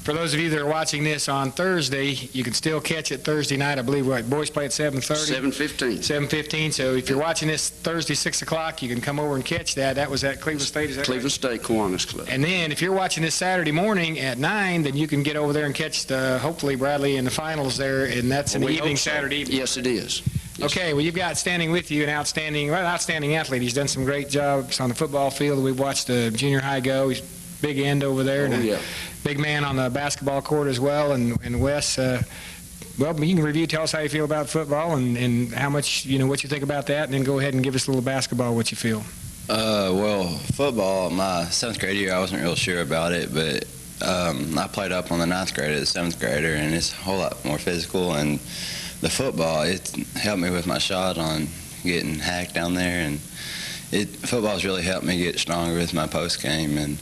For those of you that are watching this on Thursday, you can still catch it Thursday night. I believe boys play at 7:30. 7:15. 7:15. So if you're watching this Thursday 6 o'clock, you can come over and catch that. That was at Cleveland State. Is that Cleveland State Kiwanis Club. And then if you're watching this Saturday morning at 9, then you can get over there and catch hopefully Bradley in the finals there, and that's in the evening, Saturday evening. Yes, it is. Yes. Okay, well, you've got standing with you an outstanding athlete. He's done some great jobs on the football field. We've watched the junior high go. He's big end over there. Oh, yeah. Big man on the basketball court as well. And Wes, well, you can review, tell us how you feel about football and how much, what you think about that, and then go ahead and give us a little basketball, what you feel. Well, football, my 7th grade year, I wasn't real sure about it, but I played up on the 9th grade as a 7th grader, and it's a whole lot more physical. And the football, it helped me with my shot on getting hacked down there, and football's really helped me get stronger with my post game. And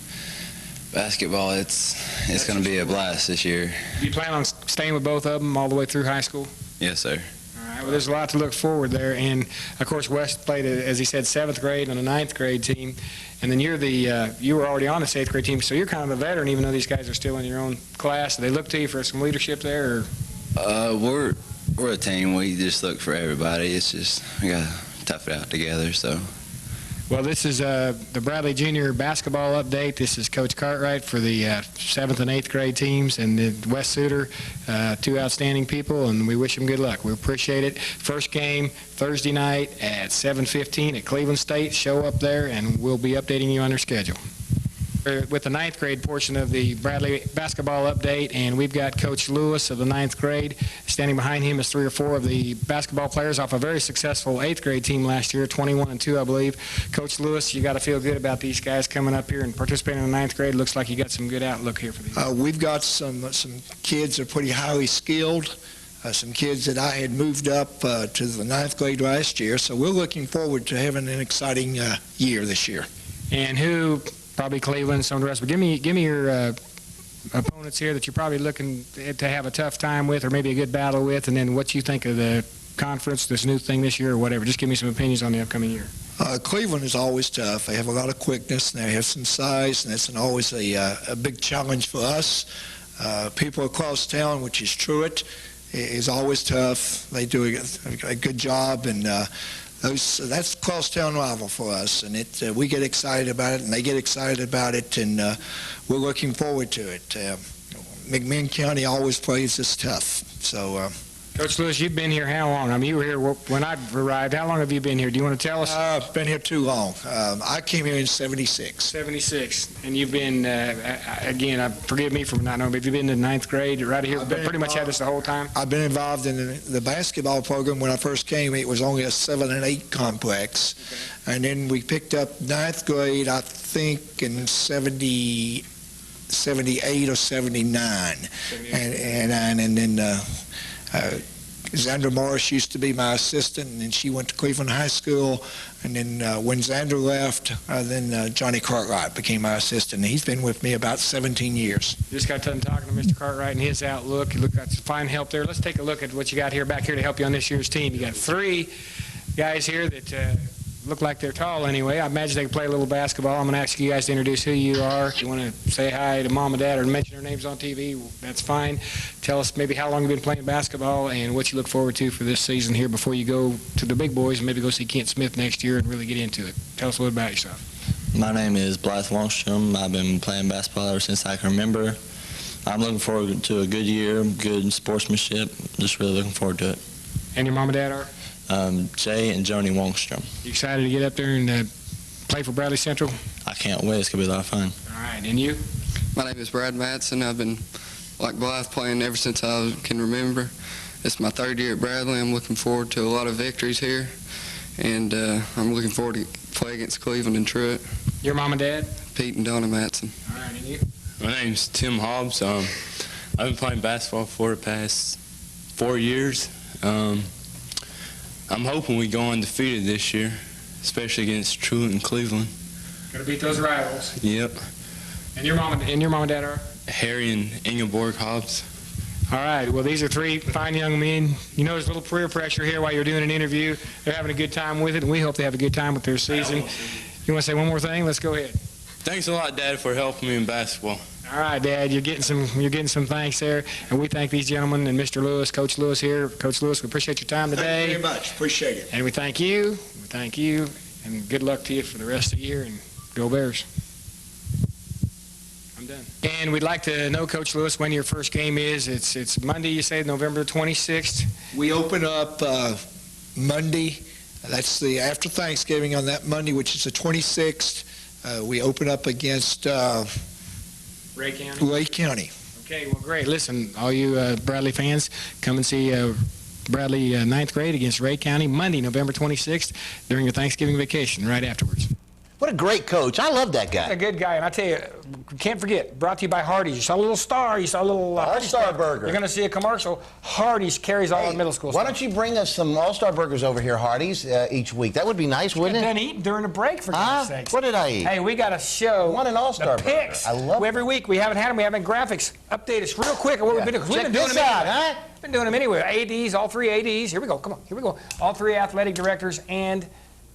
basketball, it's going to be a blast this year. Do you plan on staying with both of them all the way through high school? Yes, sir. All right. Well, there's a lot to look forward there. And, of course, West played, as he said, 7th grade on a 9th grade team. And then you were already on this 8th grade team, so you're kind of a veteran, even though these guys are still in your own class. Do they look to you for some leadership there? Or? We're a team. We just look for everybody. It's just we got to tough it out together. So. Well, this is the Bradley Junior basketball update. This is Coach Cartwright for the 7th and 8th grade teams, and Wes Suter, 2 outstanding people, and we wish them good luck. We appreciate it. First game Thursday night at 7:15 at Cleveland State. Show up there, and we'll be updating you on their schedule. With the 9th grade portion of the Bradley basketball update, and we've got Coach Lewis of the 9th grade. Standing behind him is 3 or 4 of the basketball players off a very successful 8th grade team last year, 21-2, I believe. Coach Lewis, you got to feel good about these guys coming up here and participating in the 9th grade. Looks like you got some good outlook here for these. We've got some kids that are pretty highly skilled. Some kids that I had moved up to the 9th grade last year, so we're looking forward to having an exciting year this year. And who? Probably Cleveland, some of the rest. But give me your opponents here that you're probably looking to have a tough time with, or maybe a good battle with, and then what you think of the conference, this new thing this year, or whatever. Just give me some opinions on the upcoming year. Cleveland is always tough. They have a lot of quickness, and they have some size, and it's always a big challenge for us. People across town, which is Truett, is always tough. They do a good job, and that's a cross-town rival for us, and we get excited about it, and they get excited about it, and we're looking forward to it. McMinn County always plays us tough. So, Coach Lewis, you've been here how long? I mean, you were here when I arrived. How long have you been here? Do you want to tell us? I've been here too long. I came here in 76. 76. And you've been, again, forgive me for not knowing, but you've been in the 9th grade right here, pretty much had this the whole time? I've been involved in the basketball program. When I first came, it was only a 7 and 8 complex. Okay. And then we picked up 9th grade, I think, in 78 or 79. And then Xandra Morris used to be my assistant, and then she went to Cleveland High School. And then when Xandra left, then Johnny Cartwright became my assistant. And he's been with me about 17 years. Just got done talking to Mr. Cartwright and his outlook. You look got some fine help there. Let's take a look at what you got here back here to help you on this year's team. You got 3 guys here that look like they're tall anyway. I imagine they can play a little basketball. I'm going to ask you guys to introduce who you are. If you want to say hi to Mom and Dad or mention their names on TV, that's fine. Tell us maybe how long you've been playing basketball and what you look forward to for this season here before you go to the big boys and maybe go see Kent Smith next year and really get into it. Tell us a little about yourself. My name is Blythe Wongstrom. I've been playing basketball ever since I can remember. I'm looking forward to a good year, good sportsmanship. Just really looking forward to it. And your mom and dad are? Jay and Joni Wongstrom. You excited to get up there and play for Bradley Central? I can't wait. It's going to be a lot of fun. All right. And you? My name is Brad Madsen. I've been, like Blythe, playing ever since I can remember. It's my 3rd year at Bradley. I'm looking forward to a lot of victories here, and I'm looking forward to play against Cleveland and Truett. Your mom and dad? Pete and Donna Madsen. All right. And you? My name's Tim Hobbs. I've been playing basketball for the past 4 years. I'm hoping we go undefeated this year, especially against Truett and Cleveland. Got to beat those rivals. Yep. And your mom and dad are? Harry and Ingeborg Hobbs. All right. Well, these are 3 fine young men. You know, there's a little peer pressure here while you're doing an interview. They're having a good time with it, and we hope they have a good time with their season. You want to say one more thing? Let's go ahead. Thanks a lot, Dad, for helping me in basketball. All right, Dad, you're getting some thanks there, and we thank these gentlemen and Mr. Lewis, Coach Lewis here. Coach Lewis, we appreciate your time today. Thank you very much. Appreciate it. And we thank you, and good luck to you for the rest of the year, and go Bears. I'm done. And we'd like to know, Coach Lewis, when your first game is. It's Monday, you say, November 26th. We open up Monday. That's the after Thanksgiving on that Monday, which is the 26th. We open up against Ray County? Ray County. Okay, well, great. Listen, all you Bradley fans, come and see Bradley 9th grade against Ray County Monday, November 26th, during your Thanksgiving vacation, right afterwards. What a great coach. I love that guy. A good guy. And I tell you, can't forget, brought to you by Hardee's. You saw a little star. You saw a little All-Star Burger. You're going to see a commercial. Hardee's carries all the middle school Why stuff. don't you bring us some All-Star Burgers over here, Hardee's, each week? That would be nice, wouldn't it? Done eating during the break, for goodness sakes. What did I eat? Hey, we got a show. One an All-Star the Burger. picks. I love Every week. We haven't had them. We haven't graphics. Update us real quick on what we've been doing. We've been doing them anyway. Been doing them anyway. ADs, all three ADs. Here we go. Come on. Here we go. All three athletic directors and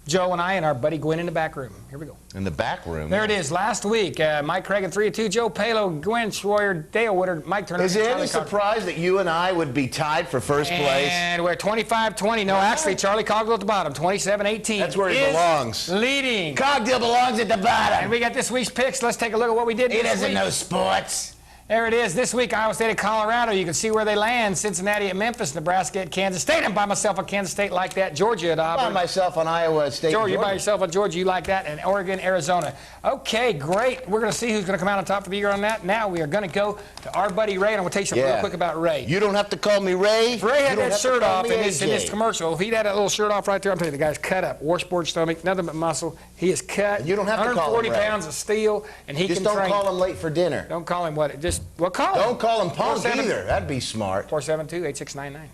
Joe and I and our buddy Gwen in the back room. Here we go. In the back room? There it is. Last week, Mike Craig and 3-2, Joe Palo, Gwen Schroyer, Dale Woodard, Mike Turner. Is there any surprise that you and I would be tied for first place? And we're 25-20. No, actually, Charlie Cogdill at the bottom, 27-18. That's where he belongs. Leading. Cogdill belongs at the bottom. And we got this week's picks. Let's take a look at what we did He this doesn't week. know sports. There it is. This week, Iowa State at Colorado. You can see where they land. Cincinnati at Memphis, Nebraska at Kansas State. I'm by myself on Kansas State like that. Georgia at Auburn. By myself on Iowa State. Georgia, you by yourself on Georgia. You like that. And Oregon, Arizona. Okay, great. We're going to see who's going to come out on top for the year on that. Now we are going to go to our buddy Ray, and I'm going to tell you something real quick about Ray. You don't have to call me Ray. If Ray had that shirt off in AJ. this commercial, if he'd had that little shirt off right there, I'm telling you, the guy's cut up. Washboard stomach, nothing but muscle. He is cut. And you don't have to call him 140 Ray. pounds of steel, and he Just can don't train. call him late for dinner. Don't call him what? Call him. Don't call him punk either. That'd be smart. 472-8699.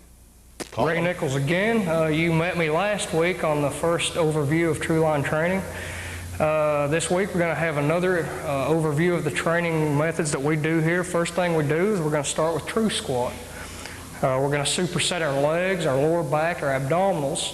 Ray Nichols again. You met me last week on the first overview of True Line Training. This week we're going to have another overview of the training methods that we do here. First thing we do is we're going to start with True Squat. We're going to superset our legs, our lower back, our abdominals.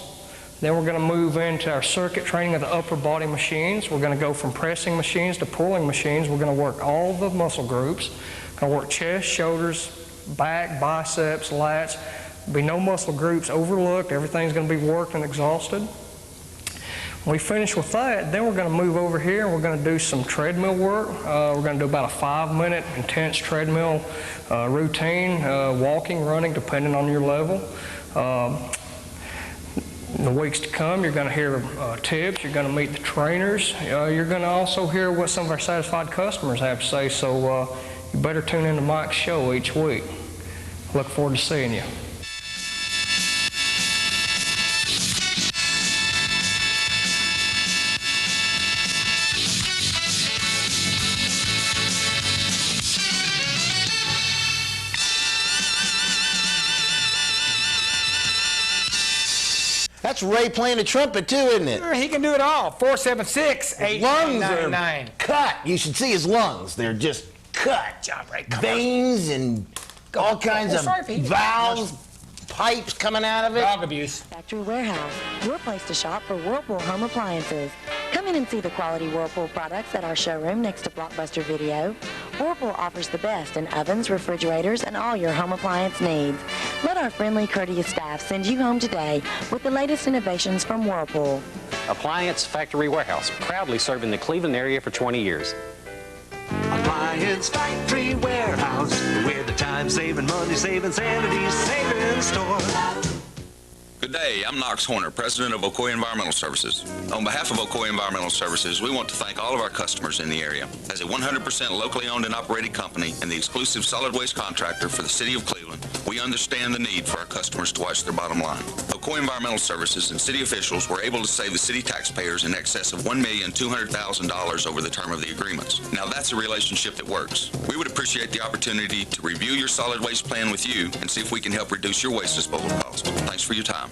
Then we're going to move into our circuit training of the upper body machines. We're going to go from pressing machines to pulling machines. We're going to work all the muscle groups. We're going to work chest, shoulders, back, biceps, lats. There'll be no muscle groups overlooked. Everything's going to be worked and exhausted. When we finish with that, then we're going to move over here and we're going to do some treadmill work. We're going to do about a 5-minute intense treadmill routine, walking, running, depending on your level. In the weeks to come, you're going to hear tips, you're going to meet the trainers, you're going to also hear what some of our satisfied customers have to say, so you better tune into Mike's show each week. Look forward to seeing you. That's Ray playing the trumpet too, isn't it? He can do it all. 476-8899. Lungs are cut. You should see his lungs. They're just cut. Good job, Ray. Veins and all kinds of valves, pipes coming out of it. Dog abuse. Factory Warehouse, your place to shop for Whirlpool home appliances. Come in and see the quality Whirlpool products at our showroom next to Blockbuster Video. Whirlpool offers the best in ovens, refrigerators, and all your home appliance needs. Let our friendly, courteous staff send you home today with the latest innovations from Whirlpool. Appliance Factory Warehouse, proudly serving the Cleveland area for 20 years. Appliance Factory Warehouse, we're the time-saving, money-saving, sanity-saving store. Good day, I'm Knox Horner, President of Ocoee Environmental Services. On behalf of Ocoee Environmental Services, we want to thank all of our customers in the area. As a 100% locally owned and operated company and the exclusive solid waste contractor for the City of Cleveland, we understand the need for our customers to watch their bottom line. Ocoee Environmental Services and city officials were able to save the city taxpayers in excess of $1,200,000 over the term of the agreements. Now that's a relationship that works. We would appreciate the opportunity to review your solid waste plan with you and see if we can help reduce your waste disposal costs. Thanks for your time.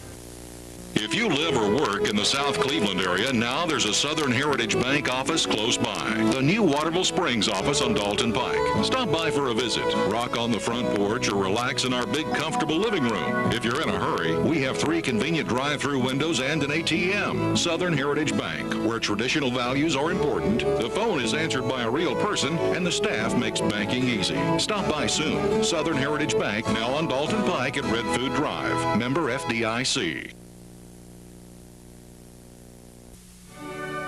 If you live or work in the South Cleveland area, now there's a Southern Heritage Bank office close by. The new Waterville Springs office on Dalton Pike. Stop by for a visit, rock on the front porch, or relax in our big, comfortable living room. If you're in a hurry, we have 3 convenient drive-through windows and an ATM. Southern Heritage Bank, where traditional values are important. The phone is answered by a real person, and the staff makes banking easy. Stop by soon. Southern Heritage Bank, now on Dalton Pike at Red Food Drive. Member FDIC.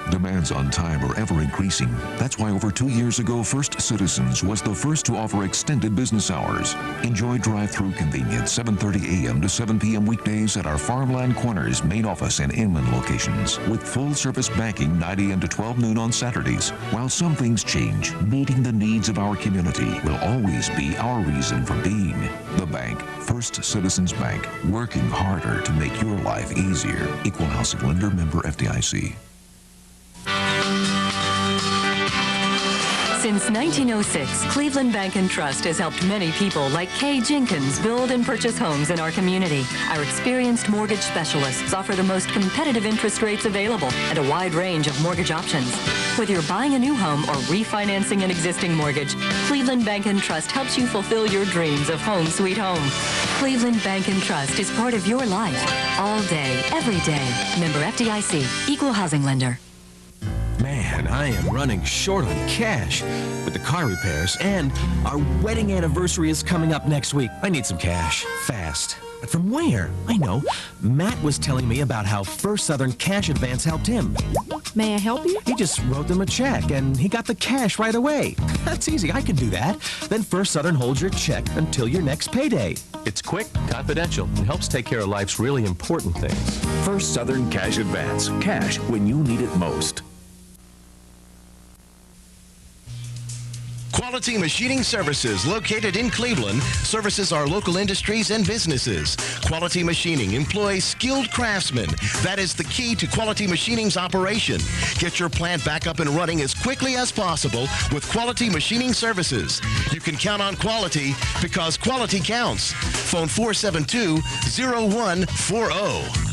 Demands on time are ever increasing. That's why over 2 years ago, First Citizens was the first to offer extended business hours. Enjoy drive-through convenience 7:30 a.m. to 7 p.m. weekdays at our Farmland Corners main office and inland locations, with full-service banking 9 a.m. to 12 noon on Saturdays. While some things change, meeting the needs of our community will always be our reason for being. The bank, First Citizens Bank, working harder to make your life easier. Equal housing lender, member FDIC. Since 1906, Cleveland Bank & Trust has helped many people like Kay Jenkins build and purchase homes in our community. Our experienced mortgage specialists offer the most competitive interest rates available and a wide range of mortgage options. Whether you're buying a new home or refinancing an existing mortgage, Cleveland Bank & Trust helps you fulfill your dreams of home sweet home. Cleveland Bank & Trust is part of your life, all day, every day. Member FDIC, Equal Housing Lender. Man, I am running short on cash with the car repairs, and our wedding anniversary is coming up next week. I need some cash, fast. But from where? I know. Matt was telling me about how First Southern Cash Advance helped him. May I help you? He just wrote them a check, and he got the cash right away. That's easy. I can do that. Then First Southern holds your check until your next payday. It's quick, confidential, and helps take care of life's really important things. First Southern Cash Advance. Cash when you need it most. Quality Machining Services, located in Cleveland, services our local industries and businesses. Quality Machining employs skilled craftsmen. That is the key to Quality Machining's operation. Get your plant back up and running as quickly as possible with Quality Machining Services. You can count on quality because quality counts. Phone 472-0140.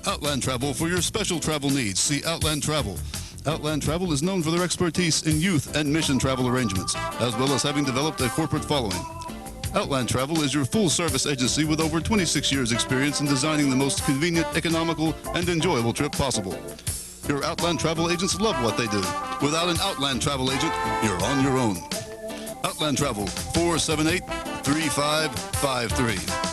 Outland Travel for your special travel needs. See Outland Travel. Outland Travel is known for their expertise in youth and mission travel arrangements, as well as having developed a corporate following. Outland Travel is your full-service agency with over 26 years' experience in designing the most convenient, economical, and enjoyable trip possible. Your Outland Travel agents love what they do. Without an Outland Travel agent, you're on your own. Outland Travel, 478-3553.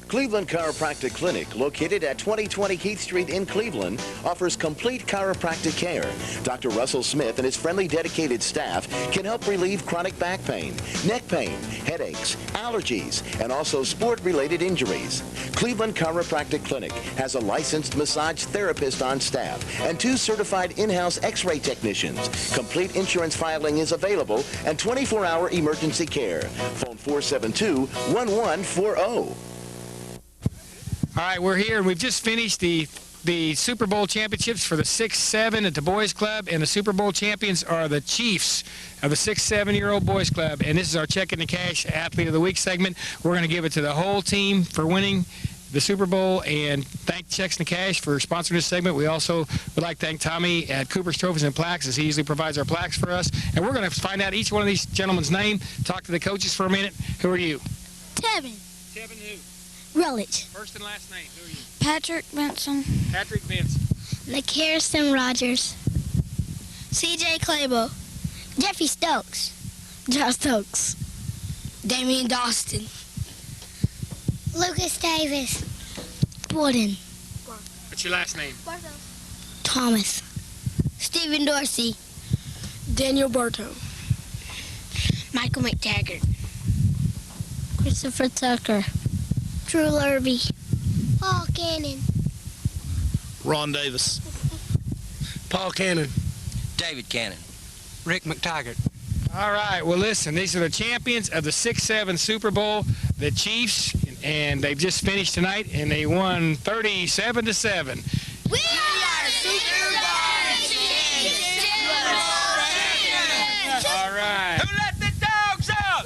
Cleveland Chiropractic Clinic, located at 2020 Keith Street in Cleveland, offers complete chiropractic care. Dr. Russell Smith and his friendly, dedicated staff can help relieve chronic back pain, neck pain, headaches, allergies, and also sport-related injuries. Cleveland Chiropractic Clinic has a licensed massage therapist on staff and 2 certified in-house x-ray technicians. Complete insurance filing is available and 24-hour emergency care. Phone 472-1140. All right, we're here, and we've just finished the Super Bowl championships for the 6-7 at the Boys Club, and the Super Bowl champions are the Chiefs of the 6-7-year-old Boys Club. And this is our Check in the Cash Athlete of the Week segment. We're going to give it to the whole team for winning the Super Bowl, and thank Checks in the Cash for sponsoring this segment. We also would like to thank Tommy at Cooper's Trophies and Plaques, as he usually provides our plaques for us. And we're going to find out each one of these gentlemen's name, talk to the coaches for a minute. Who are you? Tevin. Tevin who? Rutledge. First and last name, who are you? Patrick Benson. Patrick Benson. LaKarrison Rogers. CJ Claybo. Jeffy Stokes. Josh Stokes. Damian Dawson. Lucas Davis. Borden. What's your last name? Thomas. Stephen Dorsey. Daniel Bartow. Michael McTaggart. Christopher Tucker. Drew Lurby. Paul Cannon. Ron Davis. Paul Cannon. David Cannon. Rick McTaggart. All right, well, listen, these are the champions of the 6-7 Super Bowl, the Chiefs, and they've just finished tonight, and they won 37-7. We are Super Bowl champions! All right. Who let the dogs out?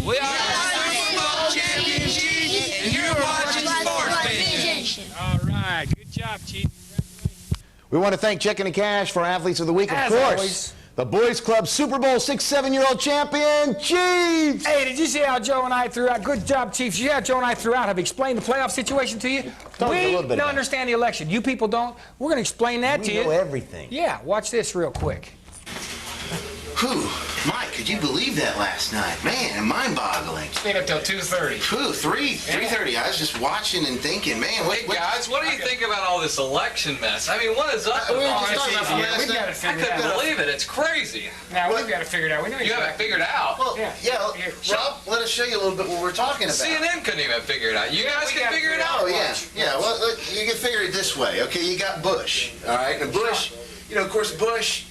We are Super Bowl champions, and you're watching SportsVision. All right, good job, Chief. We want to thank Checking the Cash for Athletes of the Week, of As course. always. The Boys Club Super Bowl 6-7-year-old champion, Chiefs! Hey, did you see how Joe and I threw out? Good job, Chiefs. You see how Joe and I threw out? Have explained the playoff situation to you? Tell me a little bit don't about it. understand the election. You people don't. We're going to explain that to you. We know everything. Yeah, watch this real quick. Whew. Mike, could you believe that last night? Man, mind-boggling. Stayed up till 2:30. 3:30. I was just watching and thinking, man, Hey guys, what do you think about all this election mess? I mean, what is up We with were all just this? talking about We've got to I figure it couldn't out. believe it. It's crazy. Now, we've got to figure it out. We know You haven't figured it out. Well, Rob, let us show you a little bit what we're talking about. CNN couldn't even figure it out. You guys can figure it out. Oh, yeah. Yeah, well, look, you can figure it this way, okay? You got Bush, all right? And Bush, you know, of course, Bush,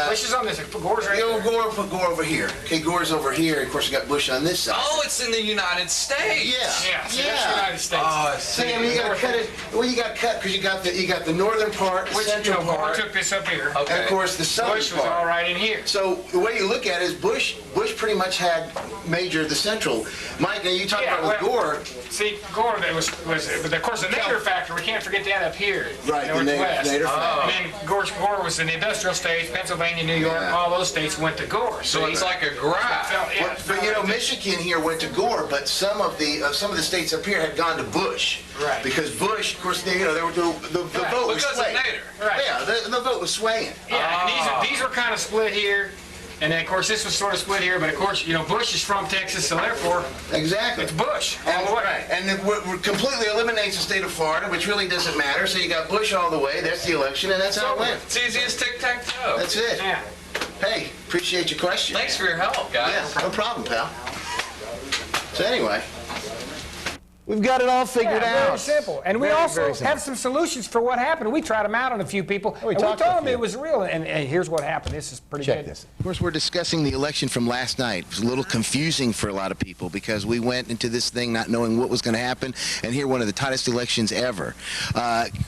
Bush is on this. Put Gore's right You'll there. put Gore over here. Okay, Gore's over here. Of course, you got Bush on this side. Oh, it's in the United States. Yeah, see, that's the United States. Oh, I See, see. I mean, you got to cut it. Well, you got to cut because you got the northern part, the central Gore part, took this up here. Okay. and of course the southern Bush was part. all right in here. So the way you look at it is Bush pretty much had the central. Mike, now you talk about with Gore. See, Gore, but of course the Nader factor, we can't forget that up here. Right, the Northwest. Nader factor. And then Gore was in the industrial states, Pennsylvania, New York, all those states went to Gore. So it's like a graph. But you know, Michigan here went to Gore, but some of the states up here had gone to Bush. Right. Because Bush, of course, the vote was Because of swaying. Nader. Right. Yeah, the vote was swaying. Yeah, and these were kind of split here. And then, of course, this was sort of split here, but of course, you know, Bush is from Texas, so therefore, Exactly. it's Bush all the way. Right. And it completely eliminates the state of Florida, which really doesn't matter. So you got Bush all the way. That's the election, and that's how it went. It's easy as tic-tac-toe. That's it. Yeah. Hey, appreciate your question. Thanks for your help, guys. Yeah, no problem, pal. So anyway, we've got it all figured Yeah, out. very simple. And we Very, also very simple. have some solutions for what happened. We tried them out on a few people, and we told talked to a them few. it was real. And here's what happened. This is pretty Check good. this. Of course, we're discussing the election from last night. It was a little confusing for a lot of people because we went into this thing not knowing what was going to happen, and here one of the tightest elections ever.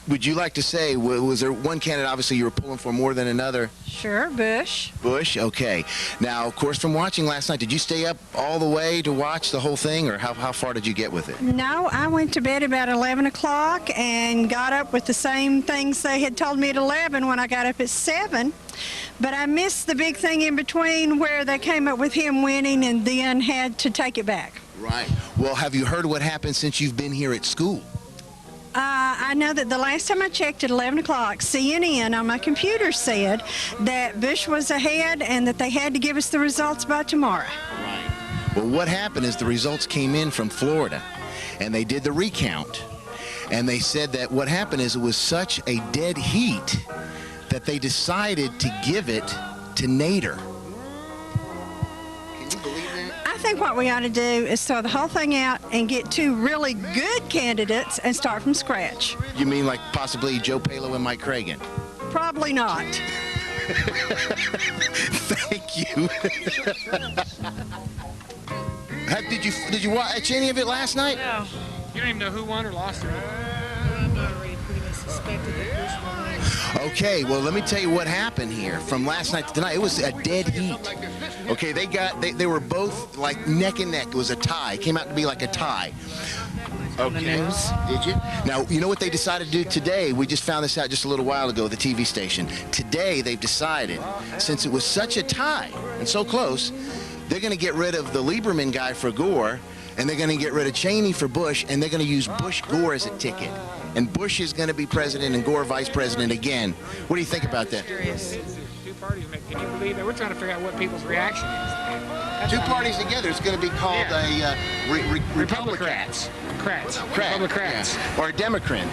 Would you like to say, was there one candidate obviously you were pulling for more than another? Sure, Bush. Bush? Okay. Now, of course, from watching last night, did you stay up all the way to watch the whole thing, or how far did you get with it? No, I went to bed about 11 o'clock and got up with the same things they had told me at 11 when I got up at 7. But I missed the big thing in between where they came up with him winning and then had to take it back. Right. Well, have you heard what happened since you've been here at school? I know that the last time I checked at 11 o'clock, CNN on my computer said that Bush was ahead and that they had to give us the results by tomorrow. Well, what happened is the results came in from Florida, and they did the recount, and they said that what happened is it was such a dead heat that they decided to give it to Nader. I think what we ought to do is throw the whole thing out and get 2 really good candidates and start from scratch. You mean like possibly Joe Palo and Mike Cragen? Probably not. Thank you. Did you watch any of it last night? No. You don't even know who won or lost or Okay, well, let me tell you what happened here from last night to tonight. It was a dead heat. Okay, they were both like neck and neck. It was a tie. It came out to be like a tie. Okay. Did you? Now, you know what they decided to do today? We just found this out just a little while ago, the TV station. Today, they've decided, since it was such a tie and so close, they're going to get rid of the Lieberman guy for Gore, and they're going to get rid of Cheney for Bush, and they're going to use Bush-Gore as a ticket. And Bush is going to be president and Gore vice president again. What do you think about that? 2 parties. Can you believe that? We're trying to figure out what people's reaction is. 2 parties together. It's going to be called a Republicrats. Republicrats. Yeah. Or a Democrat.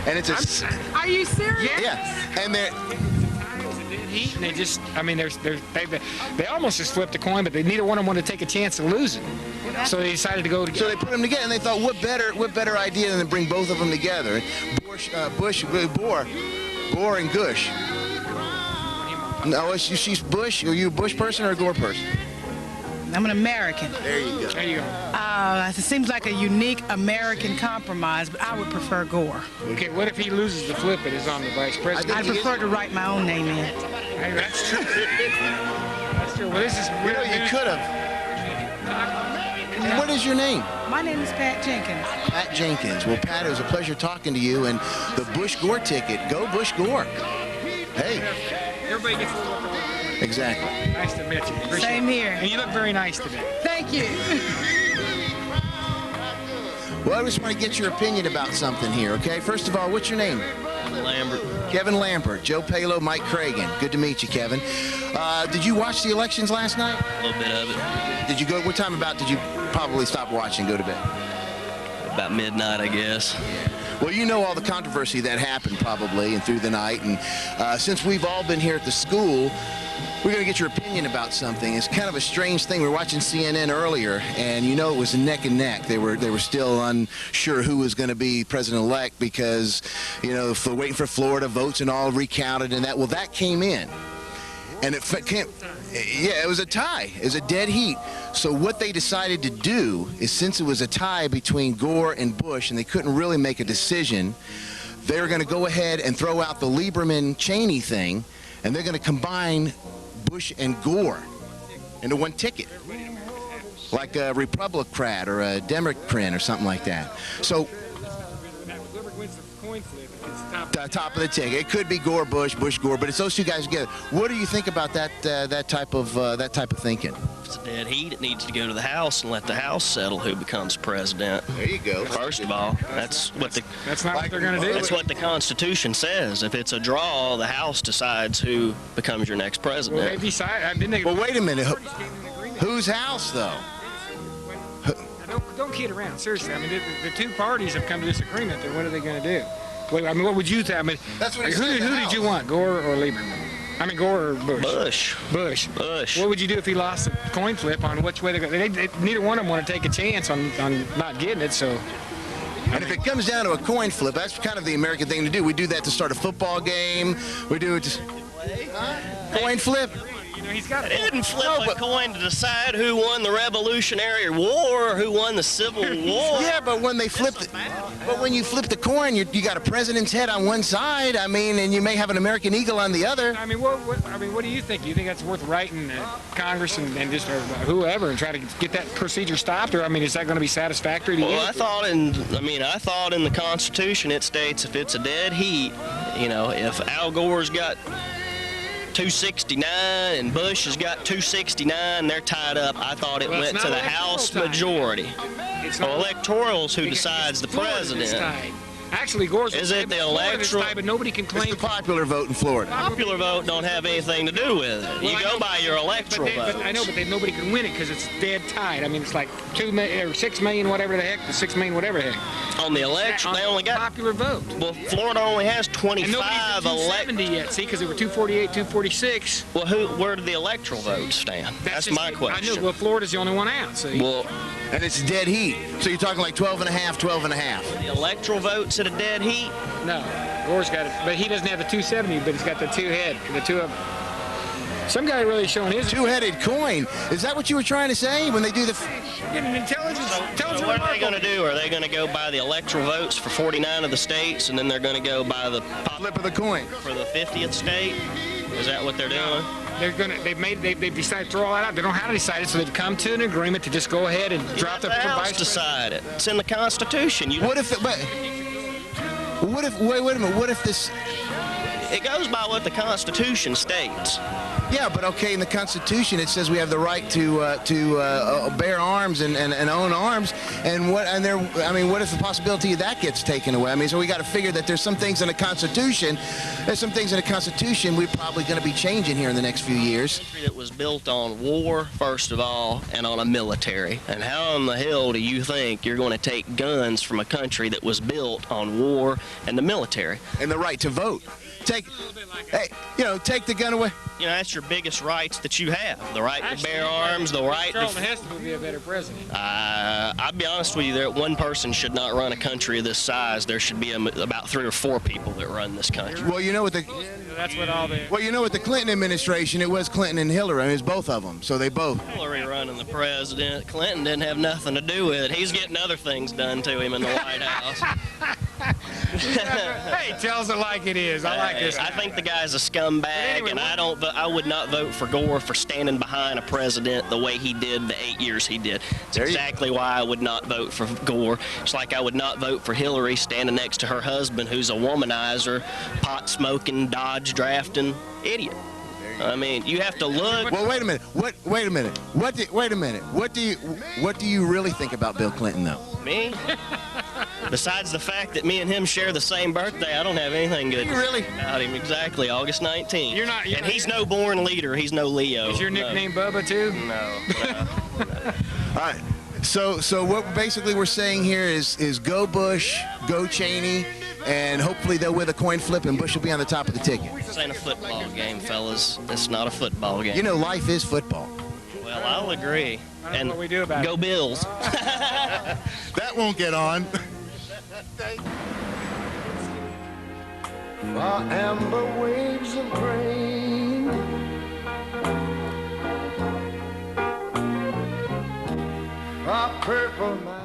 And it's a... Are you serious? Yeah. And they're... Heat, and they just, I mean, they almost just flipped a coin, but neither one of them wanted to take a chance of losing. So they decided to go together. So they put them together, and they thought, what better idea than to bring both of them together? Gore and Gush. No, she's Bush. Are you a Bush person or a Gore person? I'm an American. There you go. There you go. It seems like a unique American compromise, but I would prefer Gore. Okay, what if he loses the flip and is on the vice president? I'd prefer to write my own name in. Hey, that's true. That's true. Well, this is... You know, you could have. What is your name? My name is Pat Jenkins. Pat Jenkins. Well, Pat, it was a pleasure talking to you. And the Bush-Gore ticket, go Bush-Gore. Hey. Everybody gets a little bit. Exactly. Nice to meet you. Appreciate Same it. here. And you look very nice today. Thank you. Well, I just want to get your opinion about something here, okay? First of all, what's your name? Lambert. Kevin Lambert, Joe Palo, Mike Cragen. Good to meet you, Kevin. Did you watch the elections last night? A little bit of it. Did you go? What time about did you probably stop watching, go to bed? About midnight, I guess. Well, you know all the controversy that happened probably and through the night. And since we've all been here at the school, we're going to get your opinion about something. It's kind of a strange thing. We were watching CNN earlier, and you know it was neck and neck. They were still unsure who was going to be president-elect because, you know, if they're waiting for Florida votes and all recounted and that. Well, that came in. and it was a tie. It was a dead heat. So what they decided to do is, since it was a tie between Gore and Bush, and they couldn't really make a decision, they were going to go ahead and throw out the Lieberman-Cheney thing, and they're going to combine Bush and Gore into one ticket, like a Republican or a Democrat or something like that. So top of the ticket. It could be Gore, Bush, Bush, Gore, but it's those two guys together. What do you think about that type of thinking? If it's a dead heat, it needs to go to the House and let the House settle who becomes president. There you go. First of all, that's not what they're going to do. That's what the Constitution says. If it's a draw, the House decides who becomes your next president. Well, they decide. Well, wait a minute. Whose house, though? Don't kid around. Seriously, I mean, the two parties have come to this agreement. Then what are they going to do? Wait, I mean, what would you think? I mean, who did you want, Gore or Lieberman? I mean, Gore or Bush? Bush. What would you do if he lost a coin flip on which way they're going? Neither one of them want to take a chance on not getting it. So. And if it comes down to a coin flip, that's kind of the American thing to do. We do that to start a football game. We do it to coin flip. They didn't flip a coin to decide who won the Revolutionary War or who won the Civil War. Yeah, but when they flipped it, but when you flip the coin, you got a president's head on one side. I mean, and you may have an American eagle on the other. I mean, what do you think? Do you think that's worth writing Congress and just whoever and try to get that procedure stopped, or I mean, is that going to be satisfactory to you? Well, I thought in the Constitution it states if it's a dead heat, if Al Gore's got 269 and Bush has got 269, they're tied up. I thought it went to the House majority. Electoral's who decides the president. Actually, Gore's is it the electoral? But nobody can claim it's the popular vote in Florida. Popular vote don't have anything to do with it. You go by your electoral vote. I know, but nobody can win it because it's dead tied. I mean, it's like 2 million or 6 million, whatever the heck, the 6 million, whatever the heck. On the election, they only got popular vote. Well, Florida only has 25 270 yet. See, because they were 248, 246. Well, where did the electoral votes stand? That's my question. I know. Well, Florida's the only one out. See. Well, and it's dead heat. So you're talking like 12 and a half, 12 and a half. The electoral votes at a dead heat? No. Gore's got it, but he doesn't have the 270, but he's got the the two of them. Some guy really showing his two-headed coin. Is that what you were trying to say when they do the? Getting intelligence. So what are they going to do? Are they going to go by the electoral votes for 49 of the states, and then they're going to go by the flip of the coin for the 50th state? Is that what they're doing? They've decided to throw all that out. They don't know how to decide it, so they've come to an agreement to just go ahead and drop the House decide it. It's in the Constitution. What if wait a minute, what if this? It goes by what the Constitution states. Yeah, but okay, in the Constitution it says we have the right to bear arms and own arms, what if the possibility of that gets taken away? I mean, so we got to figure that there's some things in the Constitution. There's some things in the Constitution we're probably going to be changing here in the next few years. It was built on war, first of all, and on a military. And how in the hell do you think you're going to take guns from a country that was built on war and the military? And the right to vote. Take the gun away. That's your biggest rights that you have. The right to bear arms, the right to... Charlton Heston would be a better president. I'll be honest with you, one person should not run a country of this size. There should be about 3 or 4 people that run this country. Well, that's what all the... Well, with the Clinton administration, it was Clinton and Hillary. I mean, it's both of them, so they both... Hillary running the president. Clinton didn't have nothing to do with it. He's getting other things done to him in the White House. Hey, tells it like it is. I like this. I think the guy's a scumbag, anyway, and I would not vote for Gore for standing behind a president the way he did the 8 years he did. It's exactly why I would not vote for Gore. It's like I would not vote for Hillary standing next to her husband, who's a womanizer, pot-smoking, Dodge-drafting idiot. I mean, you have to look. Well, wait a minute. Wait a minute. Wait a minute. What do you really think about Bill Clinton, though? Me? Besides the fact that me and him share the same birthday, I don't have anything good about him. Exactly, August 19th. And he's no born leader. He's no Leo. Is your nickname Bubba, too? No. All right. So what basically we're saying here is go Bush, go Cheney, and hopefully they'll win a coin flip and Bush will be on the top of the ticket. This ain't a football game, fellas. It's not a football game. Life is football. Well, I'll agree. I don't know what we do about go Bills. That won't get on. Far amber waves of grain purple mountain.